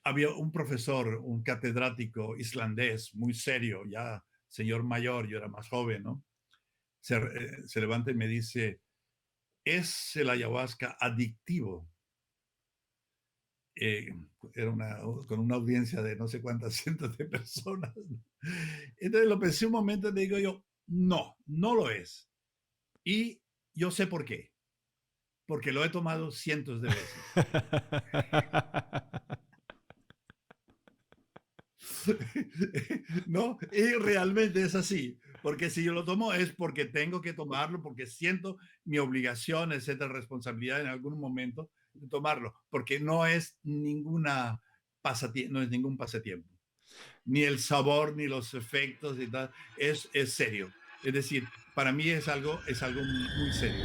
había un profesor, un catedrático islandés muy serio, ya señor mayor, yo era más joven, ¿no? Se levanta y me dice, ¿es el ayahuasca adictivo? Eh, Era con una audiencia de no sé cuántas cientos de personas. Entonces lo pensé un momento y digo yo, no, no lo es. Y yo sé por qué. Porque lo he tomado cientos de veces. ¿No? Y realmente es así, porque si yo lo tomo es porque tengo que tomarlo, porque siento mi obligación, etcétera, responsabilidad en algún momento de tomarlo, porque no es ningún pasatiempo, ni el sabor, ni los efectos y tal, es serio. Es decir, para mí es algo muy serio.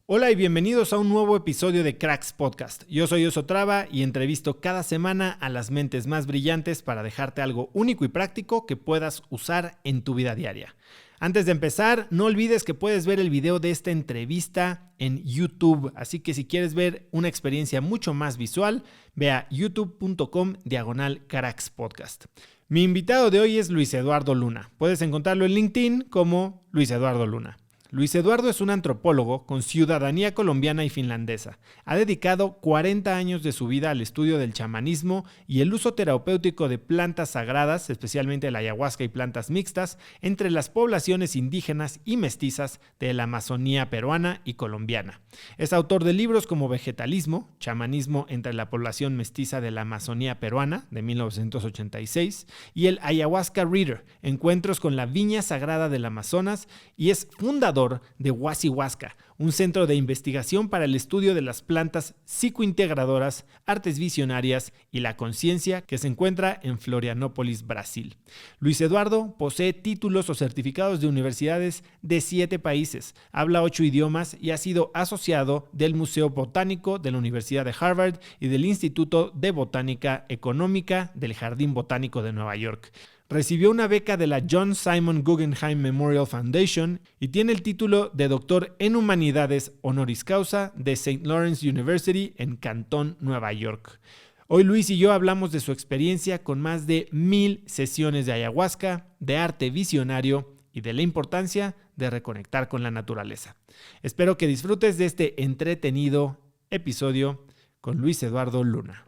Hola y bienvenidos a un nuevo episodio de Cracks Podcast. Yo soy Oso Traba y entrevisto cada semana a las mentes más brillantes para dejarte algo único y práctico que puedas usar en tu vida diaria. Antes de empezar, no olvides que puedes ver el video de esta entrevista en YouTube, así que si quieres ver una experiencia mucho más visual, ve a youtube.com/Cracks Podcast. Mi invitado de hoy es Luis Eduardo Luna. Puedes encontrarlo en LinkedIn como Luis Eduardo Luna. Luis Eduardo es un antropólogo con ciudadanía colombiana y finlandesa. Ha dedicado 40 años de su vida al estudio del chamanismo y el uso terapéutico de plantas sagradas, especialmente la ayahuasca y plantas mixtas, entre las poblaciones indígenas y mestizas de la Amazonía peruana y colombiana. Es autor de libros como Vegetalismo, chamanismo entre la población mestiza de la Amazonía peruana, de 1986, y el Ayahuasca Reader, Encuentros con la Viña Sagrada del Amazonas, y es fundador de Huasihuasca, un centro de investigación para el estudio de las plantas psicointegradoras, artes visionarias y la conciencia que se encuentra en Florianópolis, Brasil. Luis Eduardo posee títulos o certificados de universidades de 7 países, habla 8 idiomas y ha sido asociado del Museo Botánico de la Universidad de Harvard y del Instituto de Botánica Económica del Jardín Botánico de Nueva York. Recibió una beca de la John Simon Guggenheim Memorial Foundation y tiene el título de doctor en humanidades honoris causa de St. Lawrence University en Cantón, Nueva York. Hoy Luis y yo hablamos de su experiencia con más de 1000 sesiones de ayahuasca, de arte visionario y de la importancia de reconectar con la naturaleza. Espero que disfrutes de este entretenido episodio con Luis Eduardo Luna.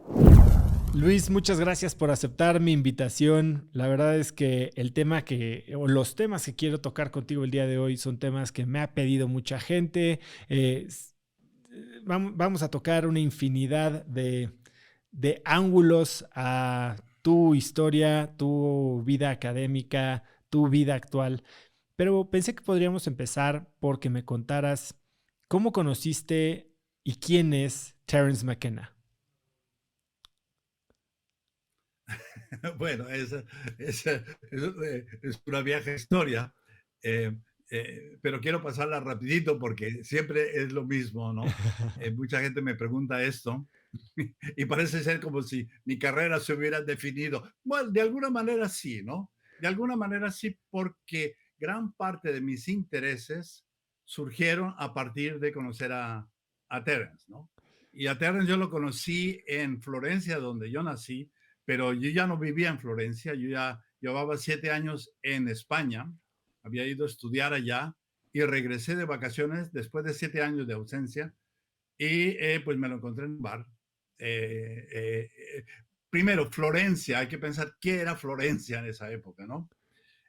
Luis, muchas gracias por aceptar mi invitación. La verdad es que los temas que quiero tocar contigo el día de hoy son temas que me ha pedido mucha gente. Vamos a tocar una infinidad de ángulos a tu historia, tu vida académica, tu vida actual. Pero pensé que podríamos empezar porque me contaras cómo conociste y quién es Terence McKenna. Bueno, es una vieja historia, eh, pero quiero pasarla rapidito porque siempre es lo mismo, ¿no? Mucha gente me pregunta esto y parece ser como si mi carrera se hubiera definido. Bueno, de alguna manera sí, ¿no? De alguna manera sí, porque gran parte de mis intereses surgieron a partir de conocer a Terence, ¿no? Y a Terence yo lo conocí en Florencia, donde yo nací, pero yo ya no vivía en Florencia, yo ya llevaba 7 años en España, había ido a estudiar allá y regresé de vacaciones después de 7 años de ausencia y pues me lo encontré en un bar. Eh, eh, eh, Primero, Florencia, hay que pensar qué era Florencia en esa época, ¿no?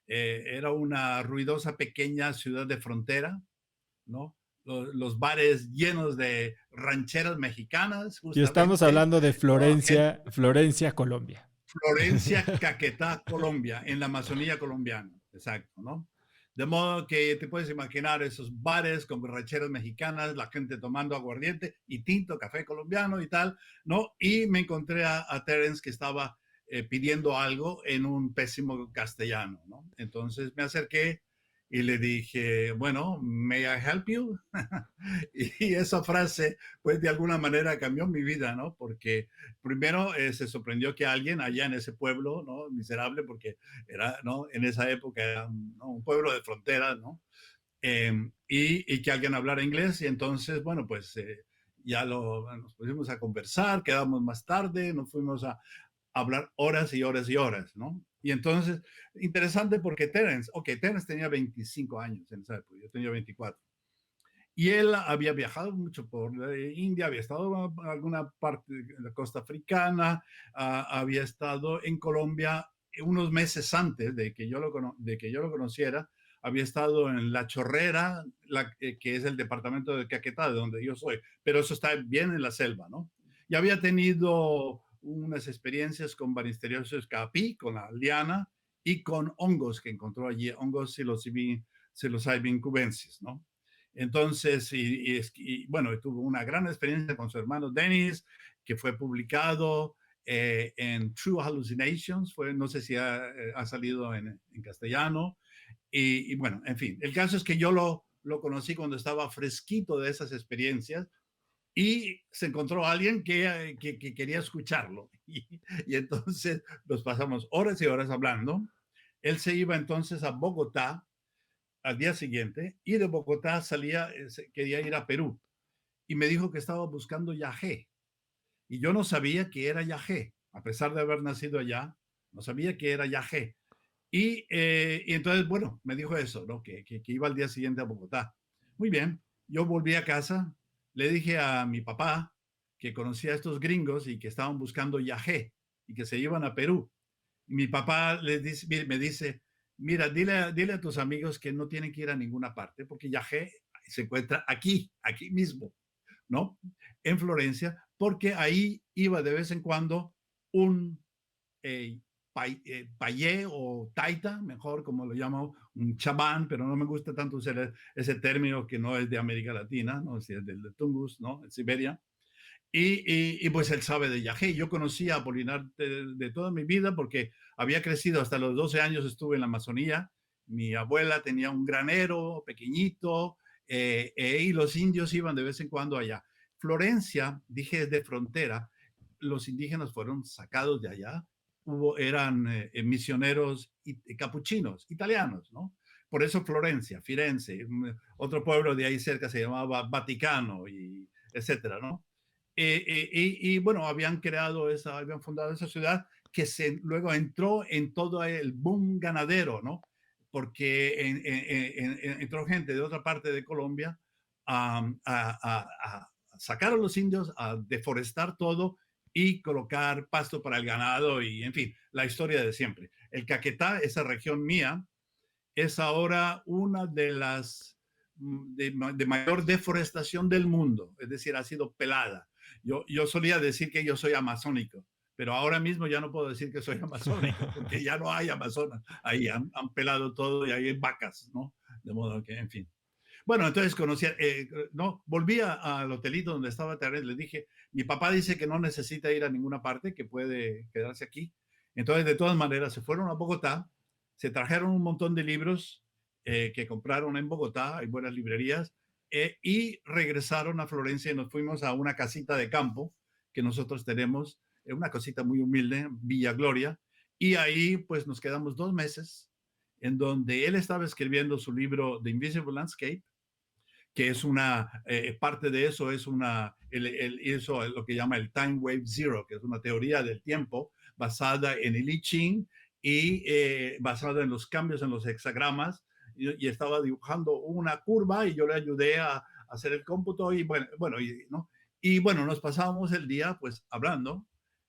Era una ruidosa pequeña ciudad de frontera, ¿no? Los bares llenos de rancheras mexicanas, Y estamos justamente, hablando de ¿no? Florencia, Colombia. Florencia, Caquetá, Colombia, en la Amazonía colombiana, exacto, ¿no? De modo que te puedes imaginar esos bares con borracheras mexicanas, la gente tomando aguardiente y tinto, café colombiano y tal, ¿no? Y me encontré a Terence que estaba pidiendo algo en un pésimo castellano, ¿no? Entonces me acerqué y le dije, bueno, ¿may I help you? Y esa frase, pues de alguna manera cambió mi vida, ¿no? Porque primero se sorprendió que alguien allá en ese pueblo, ¿no? Miserable, porque era, ¿no? En esa época era ¿no? un pueblo de frontera, ¿no? Y que alguien hablara inglés y entonces, bueno, pues nos pusimos a conversar, quedamos más tarde, nos fuimos a hablar horas y horas y horas, ¿no? Y entonces, interesante porque Terence tenía 25 años en esa época, yo tenía 24. Y él había viajado mucho por India, había estado en alguna parte de la costa africana, había estado en Colombia unos meses antes de que yo lo conociera, había estado en La Chorrera, que es el departamento de Caquetá, de donde yo soy, pero eso está bien en la selva, ¿no? Y había tenido unas experiencias con Banisteriopsis capi, con la liana, y con hongos que encontró allí, hongos psilocybin cubensis, ¿no? Entonces, bueno, tuvo una gran experiencia con su hermano Dennis, que fue publicado en True Hallucinations, no sé si ha salido en castellano, bueno, en fin, el caso es que yo lo conocí cuando estaba fresquito de esas experiencias y se encontró alguien que quería escucharlo. Y entonces nos pasamos horas y horas hablando. Él se iba entonces a Bogotá al día siguiente y de Bogotá quería ir a Perú y me dijo que estaba buscando yagé y yo no sabía que era yagé, a pesar de haber nacido allá, no sabía que era yagé. Y entonces, bueno, me dijo eso, ¿no? Que iba al día siguiente a Bogotá. Muy bien, yo volví a casa, le dije a mi papá que conocía a estos gringos y que estaban buscando yagé y que se iban a Perú. Y mi papá me dice, mira, dile a tus amigos que no tienen que ir a ninguna parte porque yagé se encuentra aquí mismo, ¿no? En Florencia, porque ahí iba de vez en cuando un eh, payé o taita, mejor como lo llamo, un chamán, pero no me gusta tanto usar ese término que no es de América Latina, ¿no? Es del de Tungus, ¿no? En Siberia. Pues él sabe de Yagé. Yo conocí a Apolinar de toda mi vida porque había crecido hasta los 12 años, estuve en la Amazonía. Mi abuela tenía un granero pequeñito y los indios iban de vez en cuando allá. Florencia, dije, es de frontera. Los indígenas fueron sacados de allá. Eran misioneros capuchinos, italianos, ¿no? Por eso Florencia, Firenze, otro pueblo de ahí cerca se llamaba Vaticano y etcétera, ¿no? Bueno, habían fundado esa ciudad que luego entró en todo el boom ganadero, ¿no? Porque entró gente de otra parte de Colombia a sacar a los indios, a deforestar todo y colocar pasto para el ganado y, en fin, la historia de siempre. El Caquetá, esa región mía, es ahora una de las de mayor deforestación del mundo, es decir, ha sido pelada. Yo solía decir que yo soy amazónico, pero ahora mismo ya no puedo decir que soy amazónico porque ya no hay Amazonas. Ahí han pelado todo y hay vacas, ¿no? De modo que, en fin. Bueno, entonces no, volví al hotelito donde estaba Terence, le dije, mi papá dice que no necesita ir a ninguna parte, que puede quedarse aquí. Entonces, de todas maneras, se fueron a Bogotá, se trajeron un montón de libros que compraron en Bogotá, hay buenas librerías, y regresaron a Florencia y nos fuimos a una casita de campo que nosotros tenemos, una cosita muy humilde, Villa Gloria, y ahí pues nos quedamos 2 meses en donde él estaba escribiendo su libro The Invisible Landscape, que es parte de eso es eso lo que llama el Time Wave Zero, que es una teoría del tiempo basada en el I Ching y basada en los cambios en los hexagramas, y estaba dibujando una curva y yo le ayudé a hacer el cómputo y ¿no? Y bueno, nos pasábamos el día pues hablando,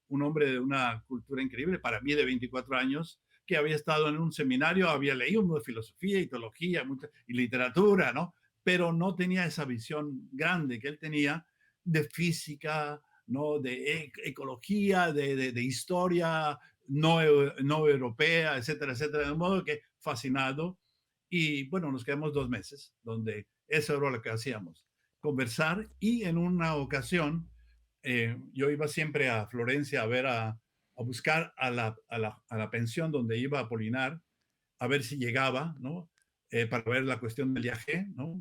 un hombre de una cultura increíble, para mí de 24 años, que había estado en un seminario, había leído de filosofía y teología y literatura, ¿no? Pero no tenía esa visión grande que él tenía de física, ¿no? De ecología, de historia no europea, etcétera, etcétera. De modo que fascinado. Y bueno, nos quedamos 2 meses, donde eso era lo que hacíamos, conversar. Y en una ocasión, yo iba siempre a Florencia a buscar a la pensión donde iba a Apolinar, a ver si llegaba, ¿no? para ver la cuestión del viaje, ¿no?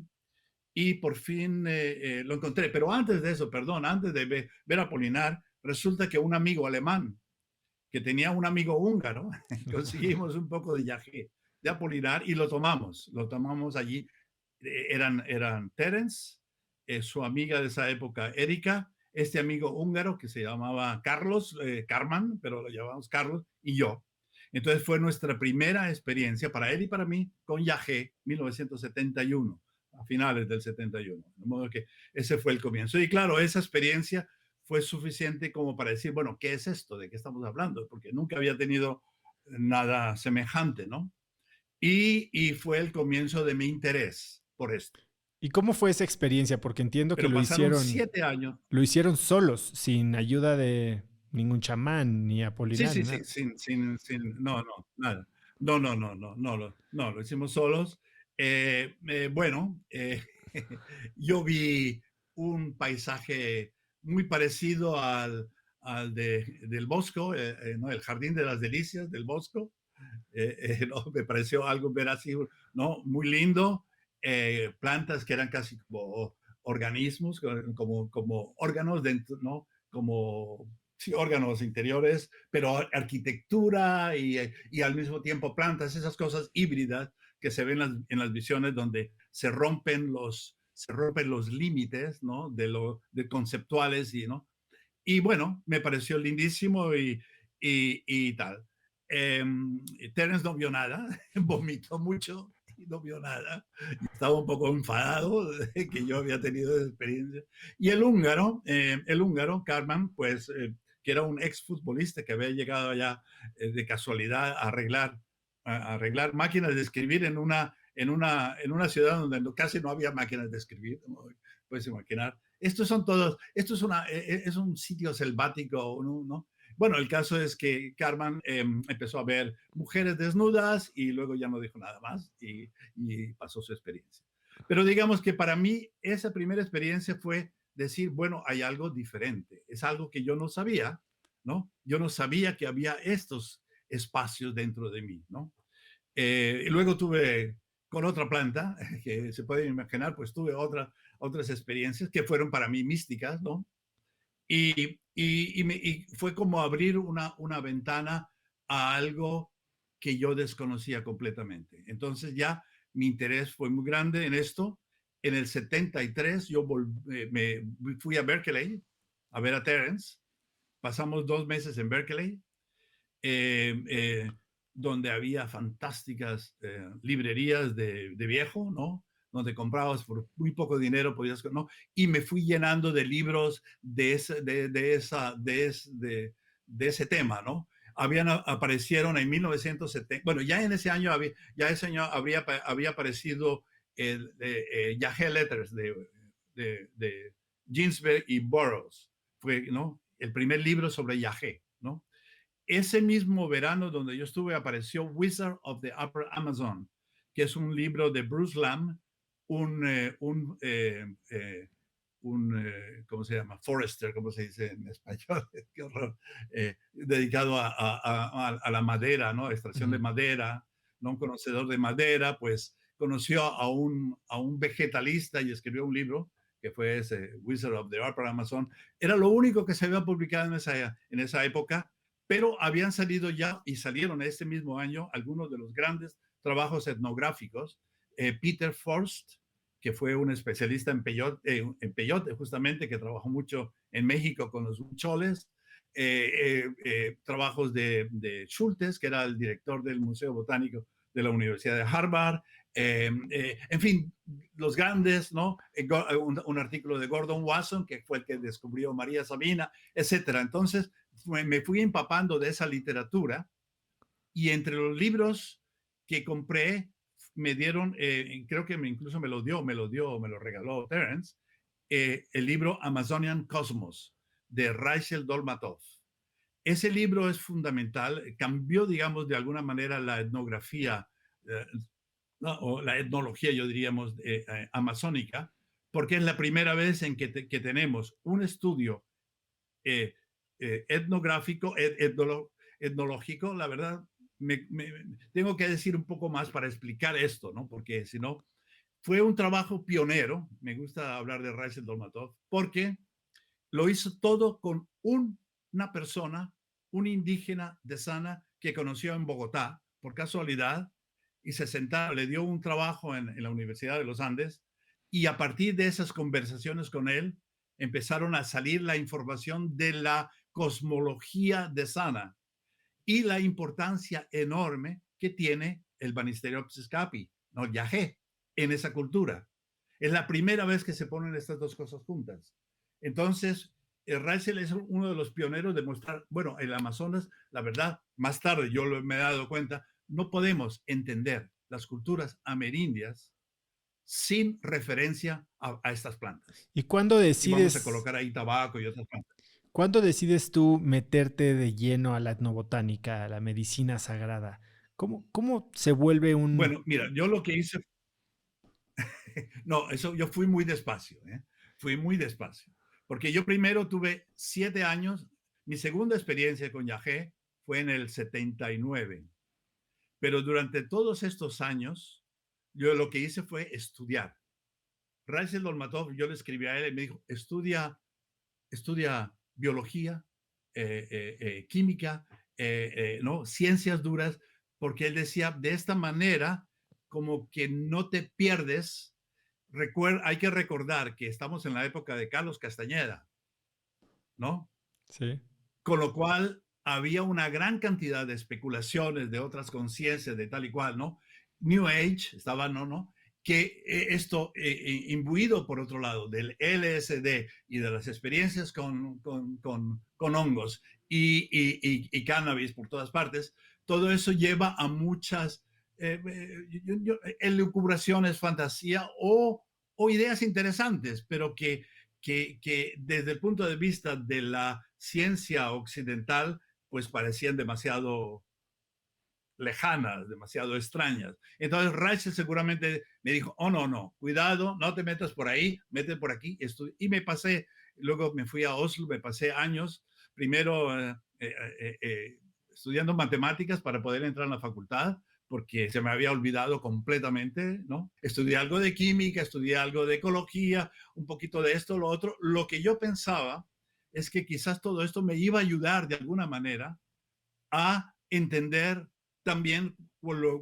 Y por fin lo encontré. Pero antes de eso, perdón, antes de ver Apolinar, resulta que un amigo alemán, que tenía un amigo húngaro, conseguimos un poco de yagé de Apolinar y lo tomamos allí. Eran Terence, su amiga de esa época, Erika, este amigo húngaro que se llamaba Carlos, Carman, pero lo llamamos Carlos, y yo. Entonces fue nuestra primera experiencia para él y para mí con Yagé 1971, a finales del 71. De modo que ese fue el comienzo. Y claro, esa experiencia fue suficiente como para decir, bueno, ¿qué es esto? ¿De qué estamos hablando? Porque nunca había tenido nada semejante, ¿no? Y fue el comienzo de mi interés por esto. ¿Y cómo fue esa experiencia? Porque entiendo que Pero pasaron 7 años. lo hicieron solos, sin ayuda de ningún chamán, ni Sí, Apolinar, ni sí, sí, nada. no, no, nada. No, no, no, no, no, lo hicimos solos. Bueno, yo vi un paisaje muy parecido del Bosco, ¿no? El Jardín de las Delicias del Bosco. ¿No? Me pareció algo ver así, ¿no? Muy lindo. Plantas que eran casi como organismos, como órganos dentro, ¿no? Como sí, órganos interiores, pero arquitectura y al mismo tiempo plantas, esas cosas híbridas que se ven en las visiones donde se rompen los límites, ¿no? De conceptuales ¿no? Y bueno, me pareció lindísimo y tal. Eh, Terence no vio nada, vomitó mucho y no vio nada. Estaba un poco enfadado de que yo había tenido esa experiencia. Y el húngaro, Carman, pues, que era un exfutbolista que había llegado allá de casualidad a arreglar máquinas de escribir en una ciudad donde casi no había máquinas de escribir, ¿no? Puedes imaginar. Es un sitio selvático, ¿no? Bueno, el caso es que Carmen empezó a ver mujeres desnudas y luego ya no dijo nada más y pasó su experiencia. Pero digamos que para mí esa primera experiencia fue decir, bueno, hay algo diferente, es algo que yo no sabía, ¿no? Yo no sabía que había estos espacios dentro de mí, ¿no? Y luego tuve con otra planta, que se pueden imaginar, pues tuve otras experiencias que fueron para mí místicas, ¿no? Y fue como abrir una ventana a algo que yo desconocía completamente. Entonces ya mi interés fue muy grande en esto. En el 73 yo me fui a Berkeley a ver a Terence. Pasamos 2 meses en Berkeley, eh, eh, donde había fantásticas librerías de viejo, ¿no? Donde comprabas por muy poco dinero, podías, ¿no? Y me fui llenando de libros de ese tema, ¿no? Aparecieron en 1970, bueno, ya en ese año, había aparecido el Yahé Letters de Ginsberg y Burroughs, fue, ¿no? El primer libro sobre Yahé, ¿no? Ese mismo verano donde yo estuve apareció Wizard of the Upper Amazon, que es un libro de Bruce Lamb, un, eh, un, eh, eh, ¿cómo se llama? Forester, ¿cómo se dice en español? Qué horror. Dedicado a la madera, ¿no? Extracción de madera, ¿no? Un conocedor de madera, pues conoció a un vegetalista y escribió un libro que fue ese Wizard of the Upper Amazon. Era lo único que se había publicado en esa época, pero habían salido ya y salieron este mismo año algunos de los grandes trabajos etnográficos. Peter Forst, que fue un especialista en peyote, justamente, que trabajó mucho en México con los huicholes. Trabajos de Schultes, que era el director del Museo Botánico de la Universidad de Harvard. En fin, los grandes, ¿no? Un artículo de Gordon Wasson, que fue el que descubrió María Sabina, etcétera. Entonces, me fui empapando de esa literatura y entre los libros que compré me dieron, creo que incluso me lo regaló Terence, el libro Amazonian Cosmos de Rachel Dolmatov. Ese libro es fundamental, cambió, digamos, de alguna manera la etnografía, ¿no? O la etnología, yo diríamos, amazónica, porque es la primera vez en que tenemos un estudio etnográfico, etnológico, la verdad, tengo que decir un poco más para explicar esto, ¿no? Porque si no, fue un trabajo pionero. Me gusta hablar de Raisel Dolmatov porque lo hizo todo con una persona, un indígena de Sana que conoció en Bogotá por casualidad y se sentaron, le dio un trabajo en la Universidad de los Andes y a partir de esas conversaciones con él empezaron a salir la información de la cosmología de Sana y la importancia enorme que tiene el Banisteriopsis capi, ¿no? Yagé, en esa cultura. Es la primera vez que se ponen estas dos cosas juntas. Entonces, Rachel es uno de los pioneros de mostrar, bueno, el Amazonas, la verdad, más tarde yo me he dado cuenta, no podemos entender las culturas amerindias sin referencia a estas plantas. ¿Y cuándo Y vamos a decides, colocar ahí tabaco y otras plantas. cuándo decides tú meterte de lleno a la etnobotánica, a la medicina sagrada? ¿Cómo se vuelve un... Bueno, mira, yo lo que hice, no, eso yo fui muy despacio, ¿eh? Fui muy despacio. Porque yo primero tuve 7 años, mi segunda experiencia con Yagé fue en el 79, pero durante todos estos años, yo lo que hice fue estudiar. Raizel Dolmatov, yo le escribí a él y me dijo, estudia biología, química, ¿no? Ciencias duras, porque él decía, de esta manera, como que no te pierdes. Hay que recordar que estamos en la época de Carlos Castañeda, ¿no? Sí, Con lo cual había una gran cantidad de especulaciones de otras conciencias de tal y cual, ¿no? New Age estaba, ¿no? Que esto, imbuido por otro lado del LSD y de las experiencias con hongos y cannabis por todas partes, todo eso lleva a muchas elucubraciones, fantasía o ideas interesantes, pero que desde el punto de vista de la ciencia occidental, pues parecían demasiado lejanas, demasiado extrañas. Entonces Rachel seguramente me dijo, oh, no, no, cuidado, no te metas por ahí, mete por aquí. Y me pasé, luego me fui a Oslo, me pasé años, primero estudiando matemáticas para poder entrar en la facultad, porque se me había olvidado completamente, ¿no? Estudié algo de química, estudié algo de ecología, un poquito de esto, lo otro. Lo que yo pensaba es que quizás todo esto me iba a ayudar de alguna manera a entender también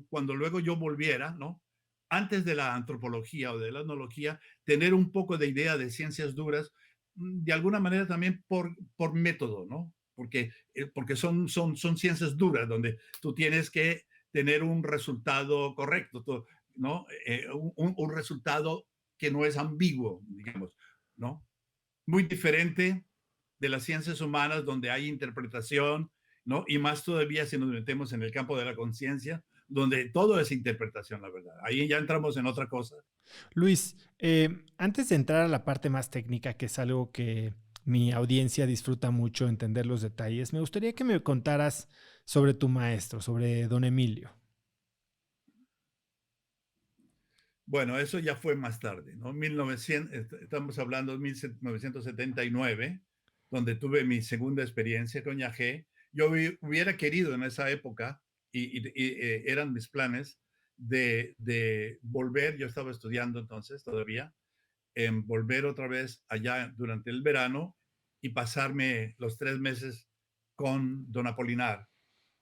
cuando luego yo volviera, ¿no? Antes de la antropología o de la etnología, tener un poco de idea de ciencias duras, de alguna manera también por método, ¿no? Porque son ciencias duras donde tú tienes que tener un resultado correcto, ¿no? Un resultado que no es ambiguo, digamos, ¿no? Muy diferente de las ciencias humanas donde hay interpretación, ¿no? Y más todavía si nos metemos en el campo de la conciencia, donde todo es interpretación, la verdad. Ahí ya entramos en otra cosa. Luis, antes de entrar a la parte más técnica, que es algo que mi audiencia disfruta mucho entender los detalles, me gustaría que me contaras sobre tu maestro, sobre don Emilio. Bueno, eso ya fue más tarde, ¿no? 1900, estamos hablando de 1979, donde tuve mi segunda experiencia con Yagé. Yo hubiera querido en esa época, eran mis planes, de volver, yo estaba estudiando entonces todavía, en volver otra vez allá durante el verano y pasarme los 3 meses con don Apolinar,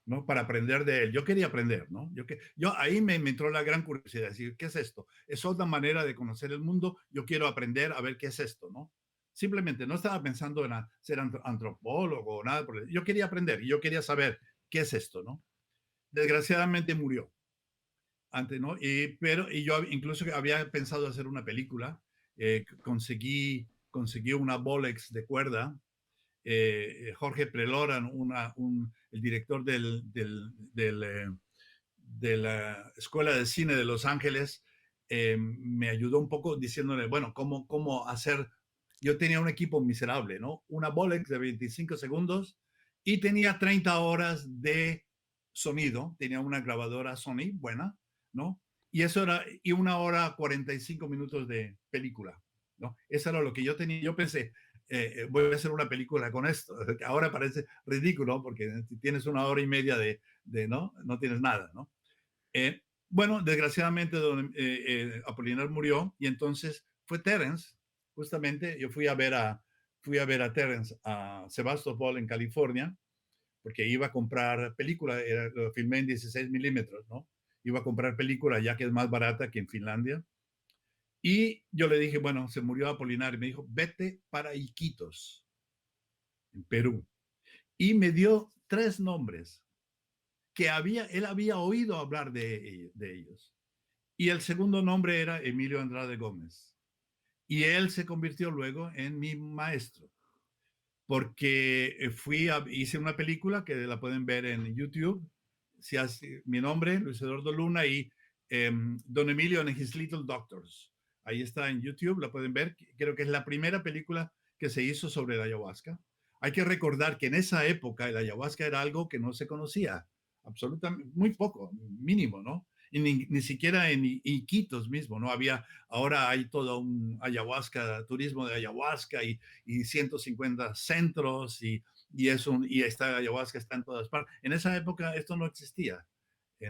¿no? Para aprender de él. Yo quería aprender, ¿no? Yo ahí me entró la gran curiosidad, decir, ¿qué es esto? Es otra manera de conocer el mundo, yo quiero aprender a ver qué es esto, ¿no? Simplemente no estaba pensando en ser antropólogo o nada, yo quería aprender y yo quería saber qué es esto, ¿no? Desgraciadamente murió antes, ¿no? Y yo incluso había pensado hacer una película, conseguí una Bolex de cuerda, Jorge Preloran, el director de la Escuela de Cine de Los Ángeles, me ayudó un poco diciéndole, bueno, cómo hacer. Yo tenía un equipo miserable, ¿no? Una Bolex de 25 segundos y tenía 30 horas de sonido, tenía una grabadora Sony buena, ¿no? Y eso era, y 1 hora 45 minutos de película, ¿no? Eso era lo que yo tenía. Yo pensé, voy a hacer una película con esto. Ahora parece ridículo porque si tienes 1 hora y media no tienes nada, ¿no? Bueno, desgraciadamente Apolinar murió y entonces fue Terence, justamente, yo fui a ver a Terence a Sebastopol en California, porque iba a comprar película, lo filmé en 16 milímetros, ¿no? Iba a comprar película ya que es más barata que en Finlandia. Y yo le dije, bueno, se murió Apolinar y me dijo, vete para Iquitos, en Perú. Y me dio 3 nombres que él había oído hablar de ellos. Y el segundo nombre era Emilio Andrade Gómez. Y él se convirtió luego en mi maestro, porque hice una película que la pueden ver en YouTube. Si hace mi nombre, Luis Eduardo Luna, y Don Emilio and His Little Doctors. Ahí está en YouTube, la pueden ver. Creo que es la primera película que se hizo sobre la ayahuasca. Hay que recordar que en esa época el ayahuasca era algo que no se conocía, absolutamente, muy poco, mínimo, ¿no? Y ni siquiera en Iquitos mismo, ¿no? Ahora hay todo un ayahuasca, turismo de ayahuasca y 150 centros y esta ayahuasca está en todas partes. En esa época esto no existía,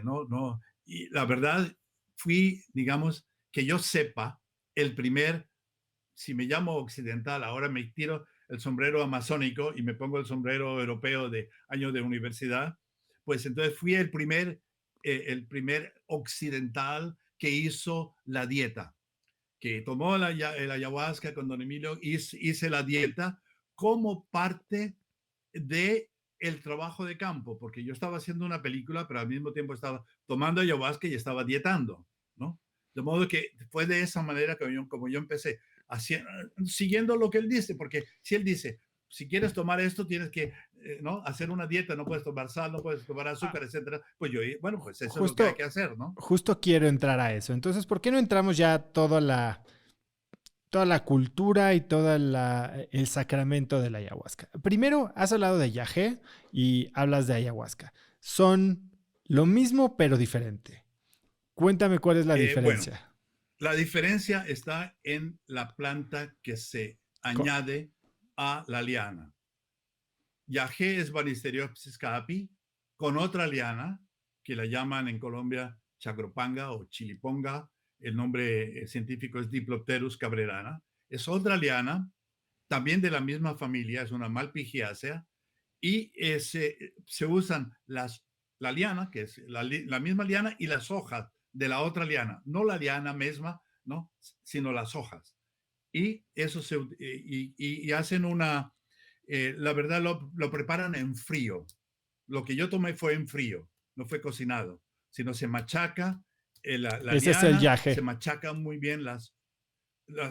no. Y la verdad digamos, que yo sepa, el primer, si me llamo occidental, ahora me tiro el sombrero amazónico y me pongo el sombrero europeo de año de universidad, pues entonces fui el primer occidental que hizo la dieta, que tomó el ayahuasca con don Emilio, hice la dieta como parte de el trabajo de campo, porque yo estaba haciendo una película, pero al mismo tiempo estaba tomando ayahuasca y estaba dietando, ¿no? De modo que fue de esa manera como yo empecé, siguiendo lo que él dice, porque si él dice, si quieres tomar esto, tienes que ¿no? hacer una dieta, no puedes tomar sal, no puedes tomar azúcar, etcétera. Pues bueno, pues eso es lo que hay que hacer, ¿no? Justo quiero entrar a eso. Entonces, ¿por qué no entramos ya toda la cultura y todo el sacramento de la ayahuasca? Primero, has hablado de yagé y hablas de ayahuasca. Son lo mismo, pero diferente. Cuéntame cuál es la diferencia. Bueno, la diferencia está en la planta que se añade a la liana. Yagé es Banisteriopsis caapi con otra liana que la llaman en Colombia chacropanga o chiliponga. El nombre científico es Diplopterus cabrerana. Es otra liana, también de la misma familia, es una Malpighiacea, y se usan la liana, que es la misma liana, y las hojas de la otra liana, no la liana misma, ¿no? Sino las hojas. Y eso y hacen la verdad lo preparan en frío. Lo que yo tomé fue en frío, no fue cocinado, sino se machaca la Ese liana, es el yagé. se machacan muy bien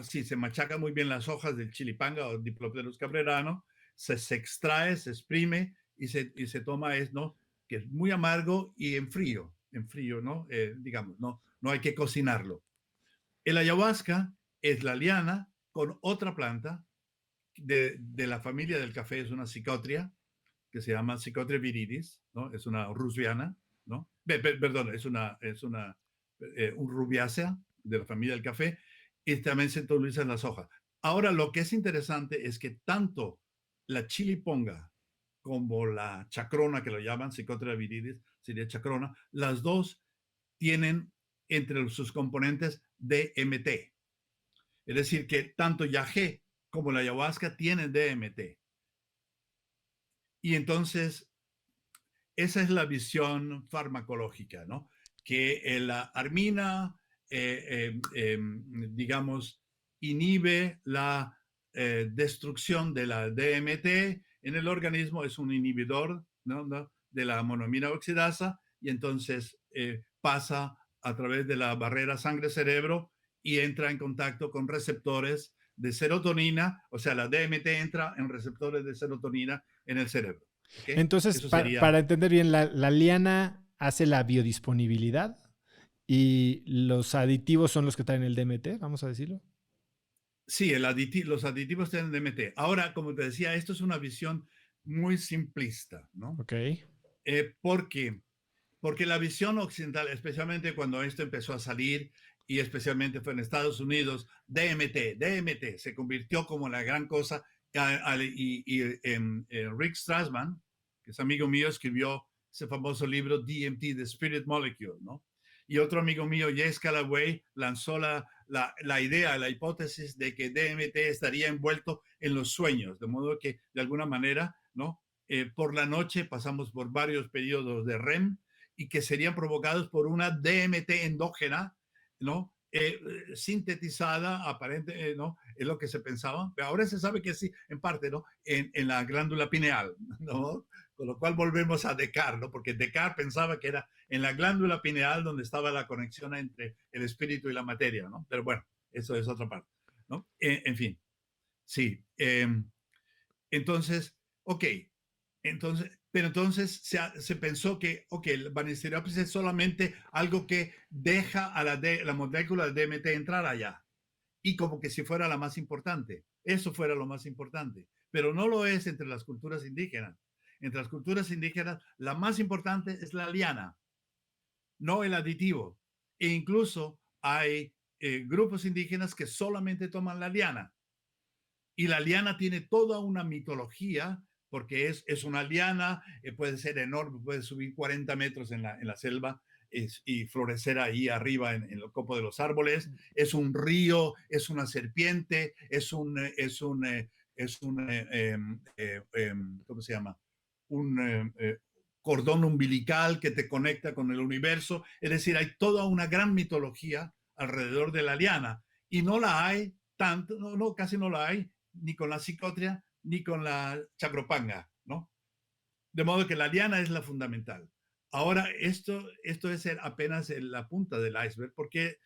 se machacan muy bien las hojas del chilipanga o Diplopterus cabrerano, se extrae, se exprime y se toma, ¿no? Que es muy amargo y en frío, ¿no? Digamos, no hay que cocinarlo. El ayahuasca es la liana con otra planta de la familia del café, es una psicotria que se llama Psychotria viridis, ¿no? Es una rusviana, ¿no? Perdón, es un rubiácea de la familia del café, y también se utilizan las hojas. Ahora, lo que es interesante es que tanto la chiliponga como la chacrona, que lo llaman Psychotria viridis, sería chacrona, las dos tienen entre sus componentes DMT. Es decir, que tanto yagé como la ayahuasca tienen DMT. Y entonces, esa es la visión farmacológica, ¿no? Que la armina, digamos, inhibe la destrucción de la DMT en el organismo, es un inhibidor, ¿no? de la monoamina oxidasa, y entonces pasa a través de la barrera sangre-cerebro y entra en contacto con receptores de serotonina, o sea, la DMT entra en receptores de serotonina en el cerebro. ¿Okay? Entonces, para entender bien, la liana hace la biodisponibilidad y los aditivos son los que traen el DMT, vamos a decirlo. Sí, los aditivos tienen DMT. Ahora, como te decía, esto es una visión muy simplista, ¿no? Ok. ¿Por qué? Porque la visión occidental, especialmente cuando esto empezó a salir, y especialmente fue en Estados Unidos, DMT, se convirtió como la gran cosa Rick Strassman, que es amigo mío, escribió ese famoso libro DMT, The Spirit Molecule, ¿no? Y otro amigo mío, Jess Callaway, lanzó la idea, la hipótesis de que DMT estaría envuelto en los sueños, de modo que de alguna manera, ¿no? Por la noche pasamos por varios periodos de REM y que serían provocados por una DMT endógena, ¿no? Sintetizada, aparente, ¿no? Es lo que se pensaba. Pero ahora se sabe que sí, en parte, ¿no? En la glándula pineal, ¿no? Con lo cual volvemos a Descartes, ¿no? Porque Descartes pensaba que era en la glándula pineal donde estaba la conexión entre el espíritu y la materia, ¿no? Pero bueno, eso es otra parte, ¿no? En fin, sí. Entonces, ok, pero entonces se pensó que, ok, el Banisteriopsis es solamente algo que deja a la molécula de DMT entrar allá, y como que si fuera la más importante, eso fuera lo más importante, pero no lo es entre las culturas indígenas. Entre las culturas indígenas, la más importante es la liana, no el aditivo. E incluso hay grupos indígenas que solamente toman la liana. Y la liana tiene toda una mitología, porque es una liana, puede ser enorme, puede subir 40 metros en la selva y florecer ahí arriba en el copo de los árboles. Es un río, es una serpiente, ¿cómo se llama? Un cordón umbilical que te conecta con el universo. Es decir, hay toda una gran mitología alrededor de la liana y no la hay tanto, casi no la hay ni con la psicotria ni con la chacropanga, ¿no? De modo que la liana es la fundamental. Ahora, esto es apenas la punta del iceberg, porque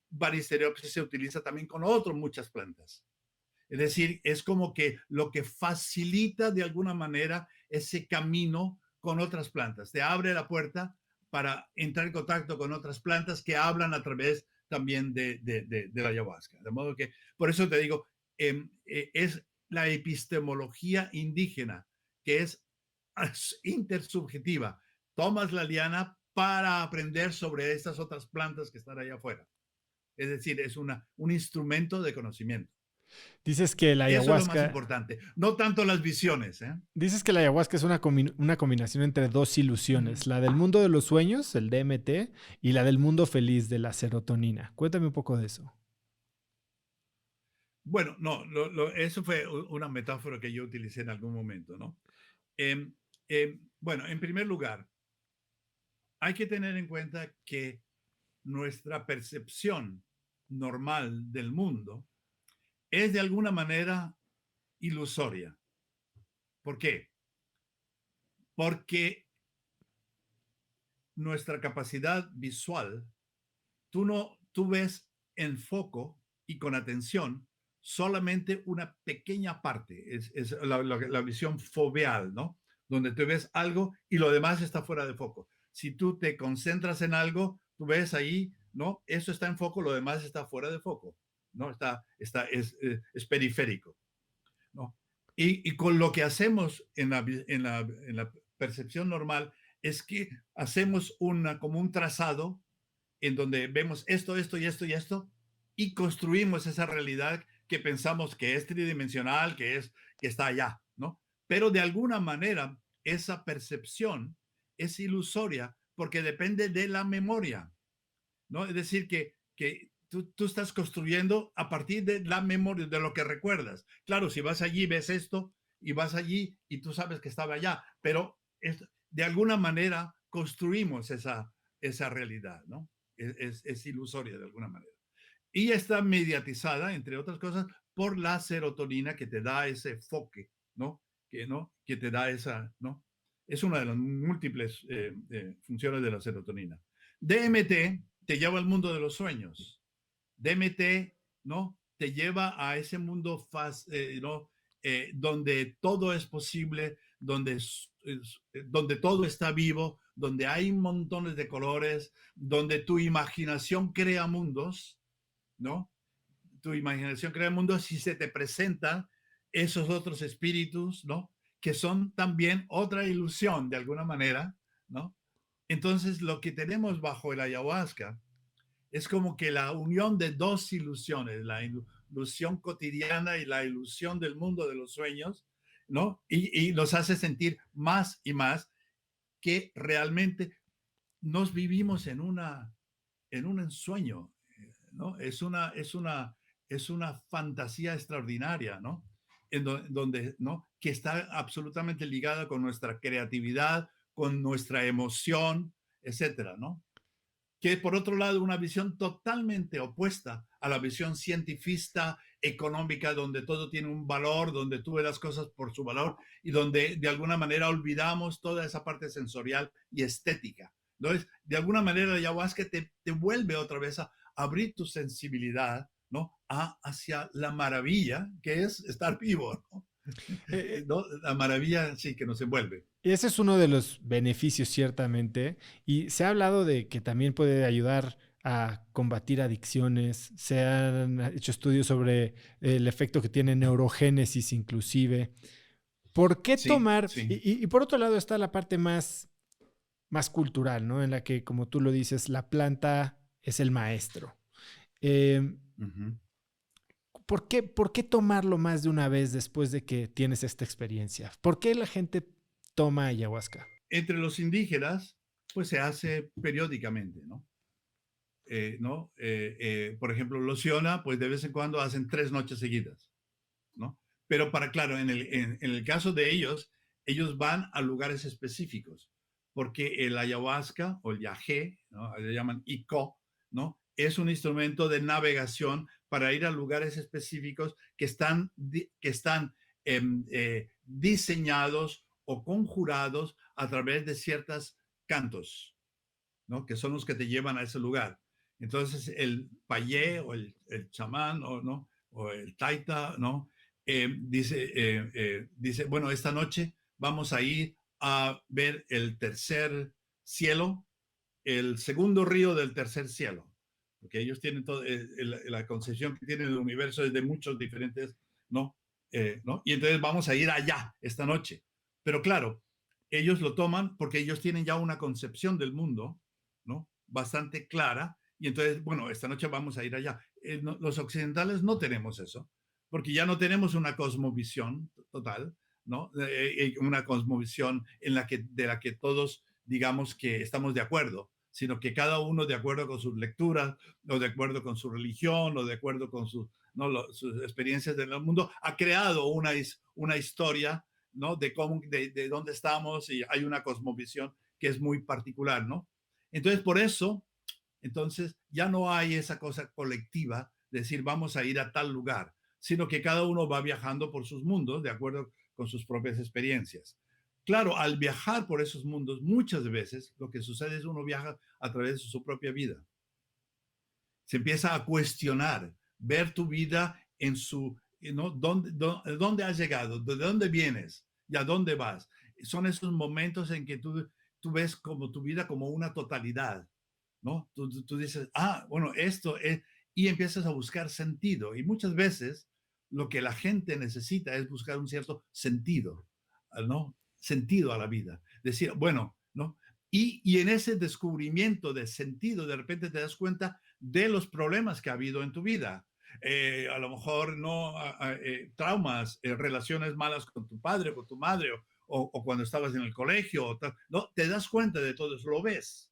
Banisteriopsis se utiliza también con otras muchas plantas. Es decir, es como que lo que facilita de alguna manera ese camino con otras plantas. Te abre la puerta para entrar en contacto con otras plantas que hablan a través también de la ayahuasca. De modo que, por eso te digo, es la epistemología indígena, que es intersubjetiva. Tomas la liana para aprender sobre estas otras plantas que están allá afuera. Es decir, es un instrumento de conocimiento. Dices que la Eso es lo más ayahuasca, importante, no tanto las visiones. dices que la ayahuasca es una combinación entre dos ilusiones, la del mundo de los sueños, el DMT, y la del mundo feliz de la serotonina. Cuéntame un poco de eso. Bueno, no, eso fue una metáfora que yo utilicé en algún momento, ¿no? Bueno, en primer lugar, hay que tener en cuenta que nuestra percepción normal del mundo es de alguna manera ilusoria. ¿Por qué? Porque nuestra capacidad visual, tú ves en foco y con atención solamente una pequeña parte, es la visión foveal, ¿no? Donde tú ves algo y lo demás está fuera de foco. Si tú te concentras en algo, tú ves ahí, ¿no? Eso está en foco, lo demás está fuera de foco, ¿no? Es periférico, ¿no? Y con lo que hacemos en la percepción normal es que hacemos como un trazado en donde vemos esto, esto y esto y esto, y construimos esa realidad que pensamos que es tridimensional, que está allá, ¿no? Pero de alguna manera esa percepción es ilusoria porque depende de la memoria, ¿no? Es decir, que tú estás construyendo a partir de la memoria, de lo que recuerdas. Claro, si vas allí, ves esto, y vas allí y tú sabes que estaba allá, pero de alguna manera construimos esa realidad, ¿no? Es ilusoria de alguna manera. Y está mediatizada, entre otras cosas, por la serotonina que te da ese enfoque, ¿no? Que te da esa, ¿no? Es una de las múltiples funciones de la serotonina. DMT te lleva al mundo de los sueños. DMT, ¿no? Te lleva a ese mundo ¿no? Donde todo es posible, donde todo está vivo, donde hay montones de colores, donde tu imaginación crea mundos, ¿no? Tu imaginación crea mundos y se te presentan esos otros espíritus, ¿no? Que son también otra ilusión de alguna manera, ¿no? Entonces, lo que tenemos bajo el ayahuasca es como que la unión de dos ilusiones, ilusión cotidiana y la ilusión del mundo de los sueños, ¿no? Y nos hace sentir más y más que realmente nos vivimos en un ensueño, ¿no? Es una fantasía extraordinaria, ¿no? Donde, ¿no? Que está absolutamente ligada con nuestra creatividad, con nuestra emoción, etcétera, ¿no? Que por otro lado, una visión totalmente opuesta a la visión cientifista, económica, donde todo tiene un valor, donde tú ves las cosas por su valor y donde de alguna manera olvidamos toda esa parte sensorial y estética. Entonces, de alguna manera, la ayahuasca te vuelve otra vez a abrir tu sensibilidad, ¿no? Hacia la maravilla que es estar vivo, ¿no? ¿No? La maravilla, sí, que nos envuelve. Ese es uno de los beneficios, ciertamente, y se ha hablado de que también puede ayudar a combatir adicciones. Se han hecho estudios sobre el efecto que tiene neurogénesis inclusive. ¿Por qué Sí, tomar? sí. Y por otro lado está la parte más cultural, ¿no? En la que, como tú lo dices, la planta es el maestro. Eh, Uh -huh. por qué tomarlo más de una vez después de que tienes esta experiencia? ¿Por qué la gente toma ayahuasca? Entre los indígenas, pues se hace periódicamente, ¿no? ¿No? Por ejemplo, los Siona, pues de vez en cuando hacen 3 noches seguidas, ¿no? Pero claro, en el caso de ellos van a lugares específicos, porque el ayahuasca o el yagé, ¿no? Le llaman Iko, ¿no? Es un instrumento de navegación para ir a lugares específicos que están diseñados o conjurados a través de ciertos cantos, ¿no? Que son los que te llevan a ese lugar. Entonces, el payé o el chamán o, ¿no? O el taita, ¿no? Dice, bueno, esta noche vamos a ir a ver el tercer cielo, el segundo río del tercer cielo, porque ellos tienen todo, la concepción que tienen del universo es de muchos diferentes, ¿no? ¿No? Y entonces vamos a ir allá esta noche. Pero claro, ellos lo toman porque ellos tienen ya una concepción del mundo, ¿no? Bastante clara, y entonces, bueno, esta noche vamos a ir allá. No, los occidentales no tenemos eso, porque ya no tenemos una cosmovisión total, ¿no? Una cosmovisión de la que todos digamos que estamos de acuerdo, sino que cada uno de acuerdo con sus lecturas, o de acuerdo con su religión, o de acuerdo con sus experiencias del mundo, ha creado una historia, ¿no? De dónde estamos, y hay una cosmovisión que es muy particular, ¿no? Entonces, por eso, entonces ya no hay esa cosa colectiva de decir vamos a ir a tal lugar, sino que cada uno va viajando por sus mundos de acuerdo con sus propias experiencias. Claro, al viajar por esos mundos, muchas veces lo que sucede es uno viaja a través de su propia vida. Se empieza a cuestionar, ver tu vida en su, ¿no? ¿Dónde has llegado? ¿De dónde vienes? ¿Y a dónde vas? Son esos momentos en que tú ves como tu vida como una totalidad, ¿no? Tú dices, bueno, esto es, y empiezas a buscar sentido. Y muchas veces lo que la gente necesita es buscar un cierto sentido, ¿no? Sentido a la vida. Decir, bueno, ¿no? Y en ese descubrimiento de sentido, de repente te das cuenta de los problemas que ha habido en tu vida. A lo mejor no traumas, relaciones malas con tu padre, con tu madre, o cuando estabas en el colegio, no, te das cuenta de todo eso, lo ves.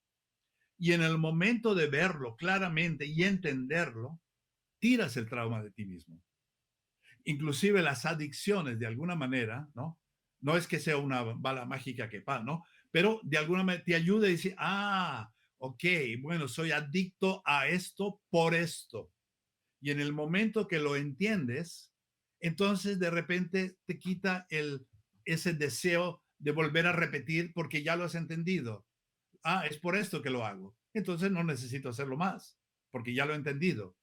Y en el momento de verlo claramente y entenderlo, tiras el trauma de ti mismo. Inclusive las adicciones, de alguna manera, ¿no? No es que sea una bala mágica que pasa, ¿no? Pero de alguna manera te ayuda a decir, ok, bueno, soy adicto a esto por esto. Y en el momento que lo entiendes, entonces de repente te quita ese deseo de volver a repetir porque ya lo has entendido. Es por esto que lo hago. Entonces no necesito hacerlo más, porque ya lo he entendido.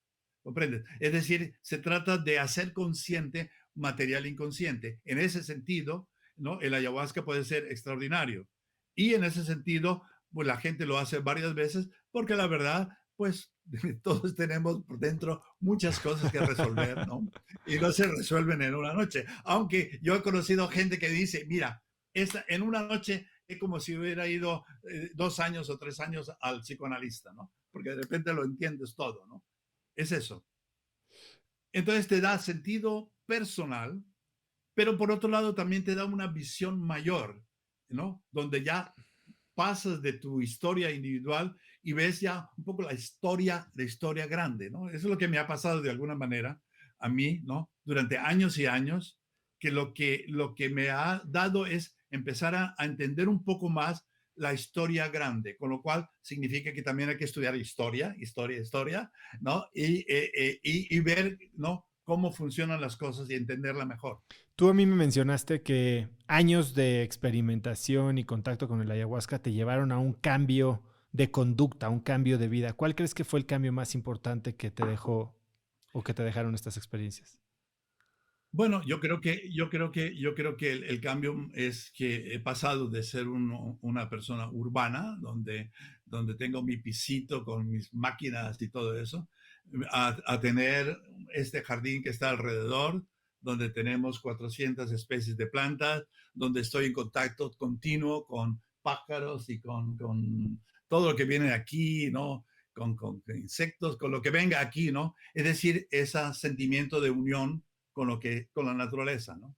¿Comprendes? Es decir, se trata de hacer consciente material inconsciente. En ese sentido, ¿no? El ayahuasca puede ser extraordinario. Y en ese sentido, pues la gente lo hace varias veces porque la verdad, pues todos tenemos por dentro muchas cosas que resolver, ¿no? Y no se resuelven en una noche. Aunque yo he conocido gente que dice, mira, en una noche es como si hubiera ido 2 años o 3 años al psicoanalista, ¿no? Porque de repente lo entiendes todo, ¿no? Es eso. Entonces te da sentido personal, pero por otro lado también te da una visión mayor, ¿no? Donde ya pasas de tu historia individual y ves ya un poco la historia grande, ¿no? Eso es lo que me ha pasado de alguna manera a mí, ¿no? Durante años y años, que lo que me ha dado es empezar a entender un poco más la historia grande, con lo cual significa que también hay que estudiar historia, ¿no? Y ver, ¿no? Cómo funcionan las cosas y entenderla mejor. Tú a mí me mencionaste que años de experimentación y contacto con el ayahuasca te llevaron a un cambio de conducta, a un cambio de vida. ¿Cuál crees que fue el cambio más importante que te dejó o que te dejaron estas experiencias? Bueno, yo creo que el cambio es que he pasado de ser una persona urbana, donde tengo mi pisito con mis máquinas y todo eso, a tener este jardín que está alrededor, donde tenemos 400 especies de plantas, donde estoy en contacto continuo con pájaros y con todo lo que viene aquí, ¿no? Con insectos, con lo que venga aquí, ¿no? Es decir, ese sentimiento de unión con la naturaleza, ¿no?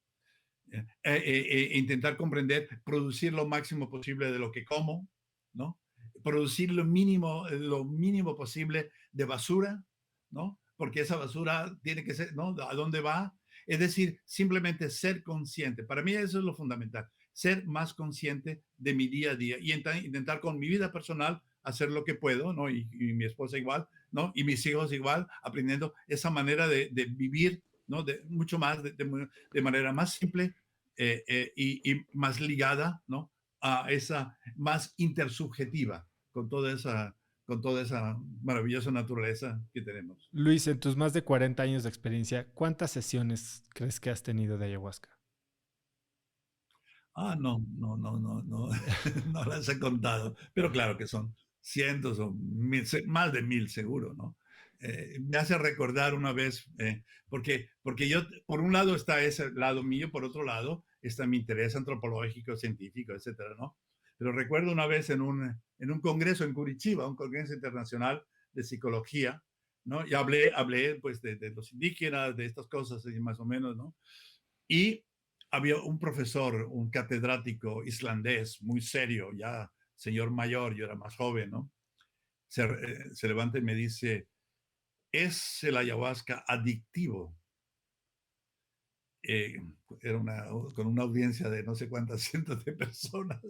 Intentar comprender, producir lo máximo posible de lo que como, ¿no? Producir lo mínimo posible de basura, ¿no? Porque esa basura tiene que ser, ¿no? ¿A dónde va? Es decir, simplemente ser consciente. Para mí eso es lo fundamental, ser más consciente de mi día a día y intentar con mi vida personal hacer lo que puedo, ¿no? Y mi esposa igual, ¿no? Y mis hijos igual, aprendiendo esa manera de vivir, ¿no? Mucho más, de manera más simple, y más ligada, ¿no? A esa más intersubjetiva con toda esa maravillosa naturaleza que tenemos. Luis, en tus más de 40 años de experiencia, ¿cuántas sesiones crees que has tenido de ayahuasca? No, no, no, no, no, no las he contado, pero claro que son cientos o mil, más de 1000 seguro, ¿no? Me hace recordar una vez, porque yo, por un lado está ese lado mío, por otro lado está mi interés antropológico, científico, etcétera, ¿no? Pero recuerdo una vez en un congreso en Curitiba, un congreso internacional de psicología, ¿no? Y hablé pues de los indígenas, de estas cosas y más o menos, ¿no? Y había un profesor, un catedrático islandés muy serio, ya señor mayor, yo era más joven, ¿no? Se levanta y me dice, ¿es el ayahuasca adictivo? Eh, Era con una audiencia de no sé cuántas cientos de personas.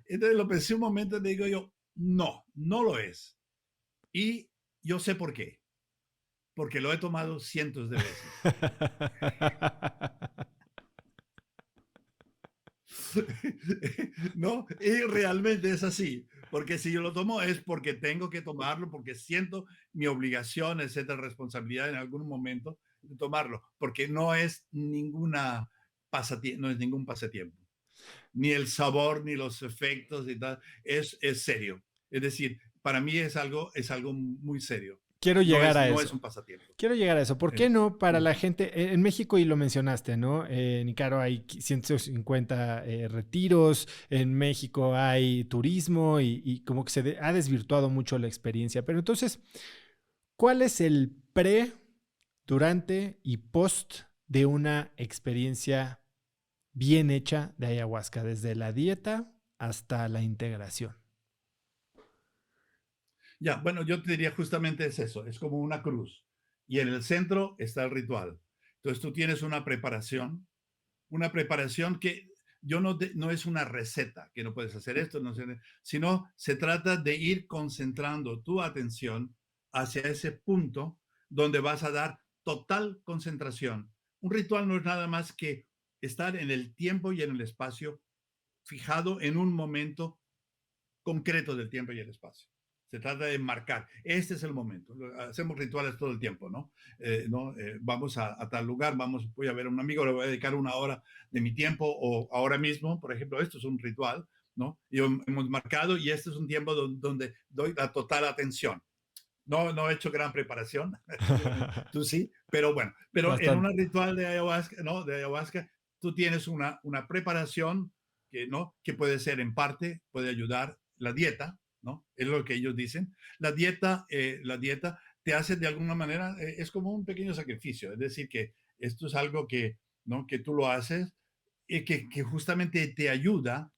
Entonces lo pensé un momento y le digo yo, no, no lo es. Y yo sé por qué, porque lo he tomado cientos de veces. ¿No? Y realmente es así, porque si yo lo tomo es porque tengo que tomarlo, porque siento mi obligación, etcétera, responsabilidad en algún momento de tomarlo, porque no es ningún pasatiempo, ni el sabor, ni los efectos y tal, es serio. Es decir, para mí es algo muy serio. Quiero No llegar es, a no es eso. un pasatiempo. Quiero llegar a eso. ¿Por qué Eh, no para la gente? En México, y lo mencionaste, ¿no? En Icaro hay 150 retiros, en México hay turismo y como que ha desvirtuado mucho la experiencia. Pero entonces, ¿cuál es el pre, durante y post de una experiencia bien hecha de ayahuasca? Desde la dieta hasta la integración. Ya, bueno, yo te diría justamente es eso, es como una cruz. Y en el centro está el ritual. Entonces tú tienes una preparación que no es una receta, que no puedes hacer esto, no sé, sino se trata de ir concentrando tu atención hacia ese punto donde vas a dar total concentración. Un ritual no es nada más que estar en el tiempo y en el espacio fijado en un momento concreto del tiempo y el espacio. Se trata de marcar, este es el momento. Hacemos rituales todo el tiempo, ¿no? Vamos a tal lugar, voy a ver a un amigo, le voy a dedicar una hora de mi tiempo, o ahora mismo, por ejemplo, esto es un ritual, ¿no? Y hemos marcado y este es un tiempo donde doy la total atención. No he hecho gran preparación, tú sí, pero bueno, pero en un Bastante. ritual de ayahuasca, ¿no? De ayahuasca, tú tienes una preparación ¿no? Que puede ser en parte, puede ayudar la dieta, ¿no? Es lo que ellos dicen. La dieta te hace de alguna manera, es como un pequeño sacrificio, es decir, que esto es algo que, ¿no? Que tú lo haces y que justamente te ayuda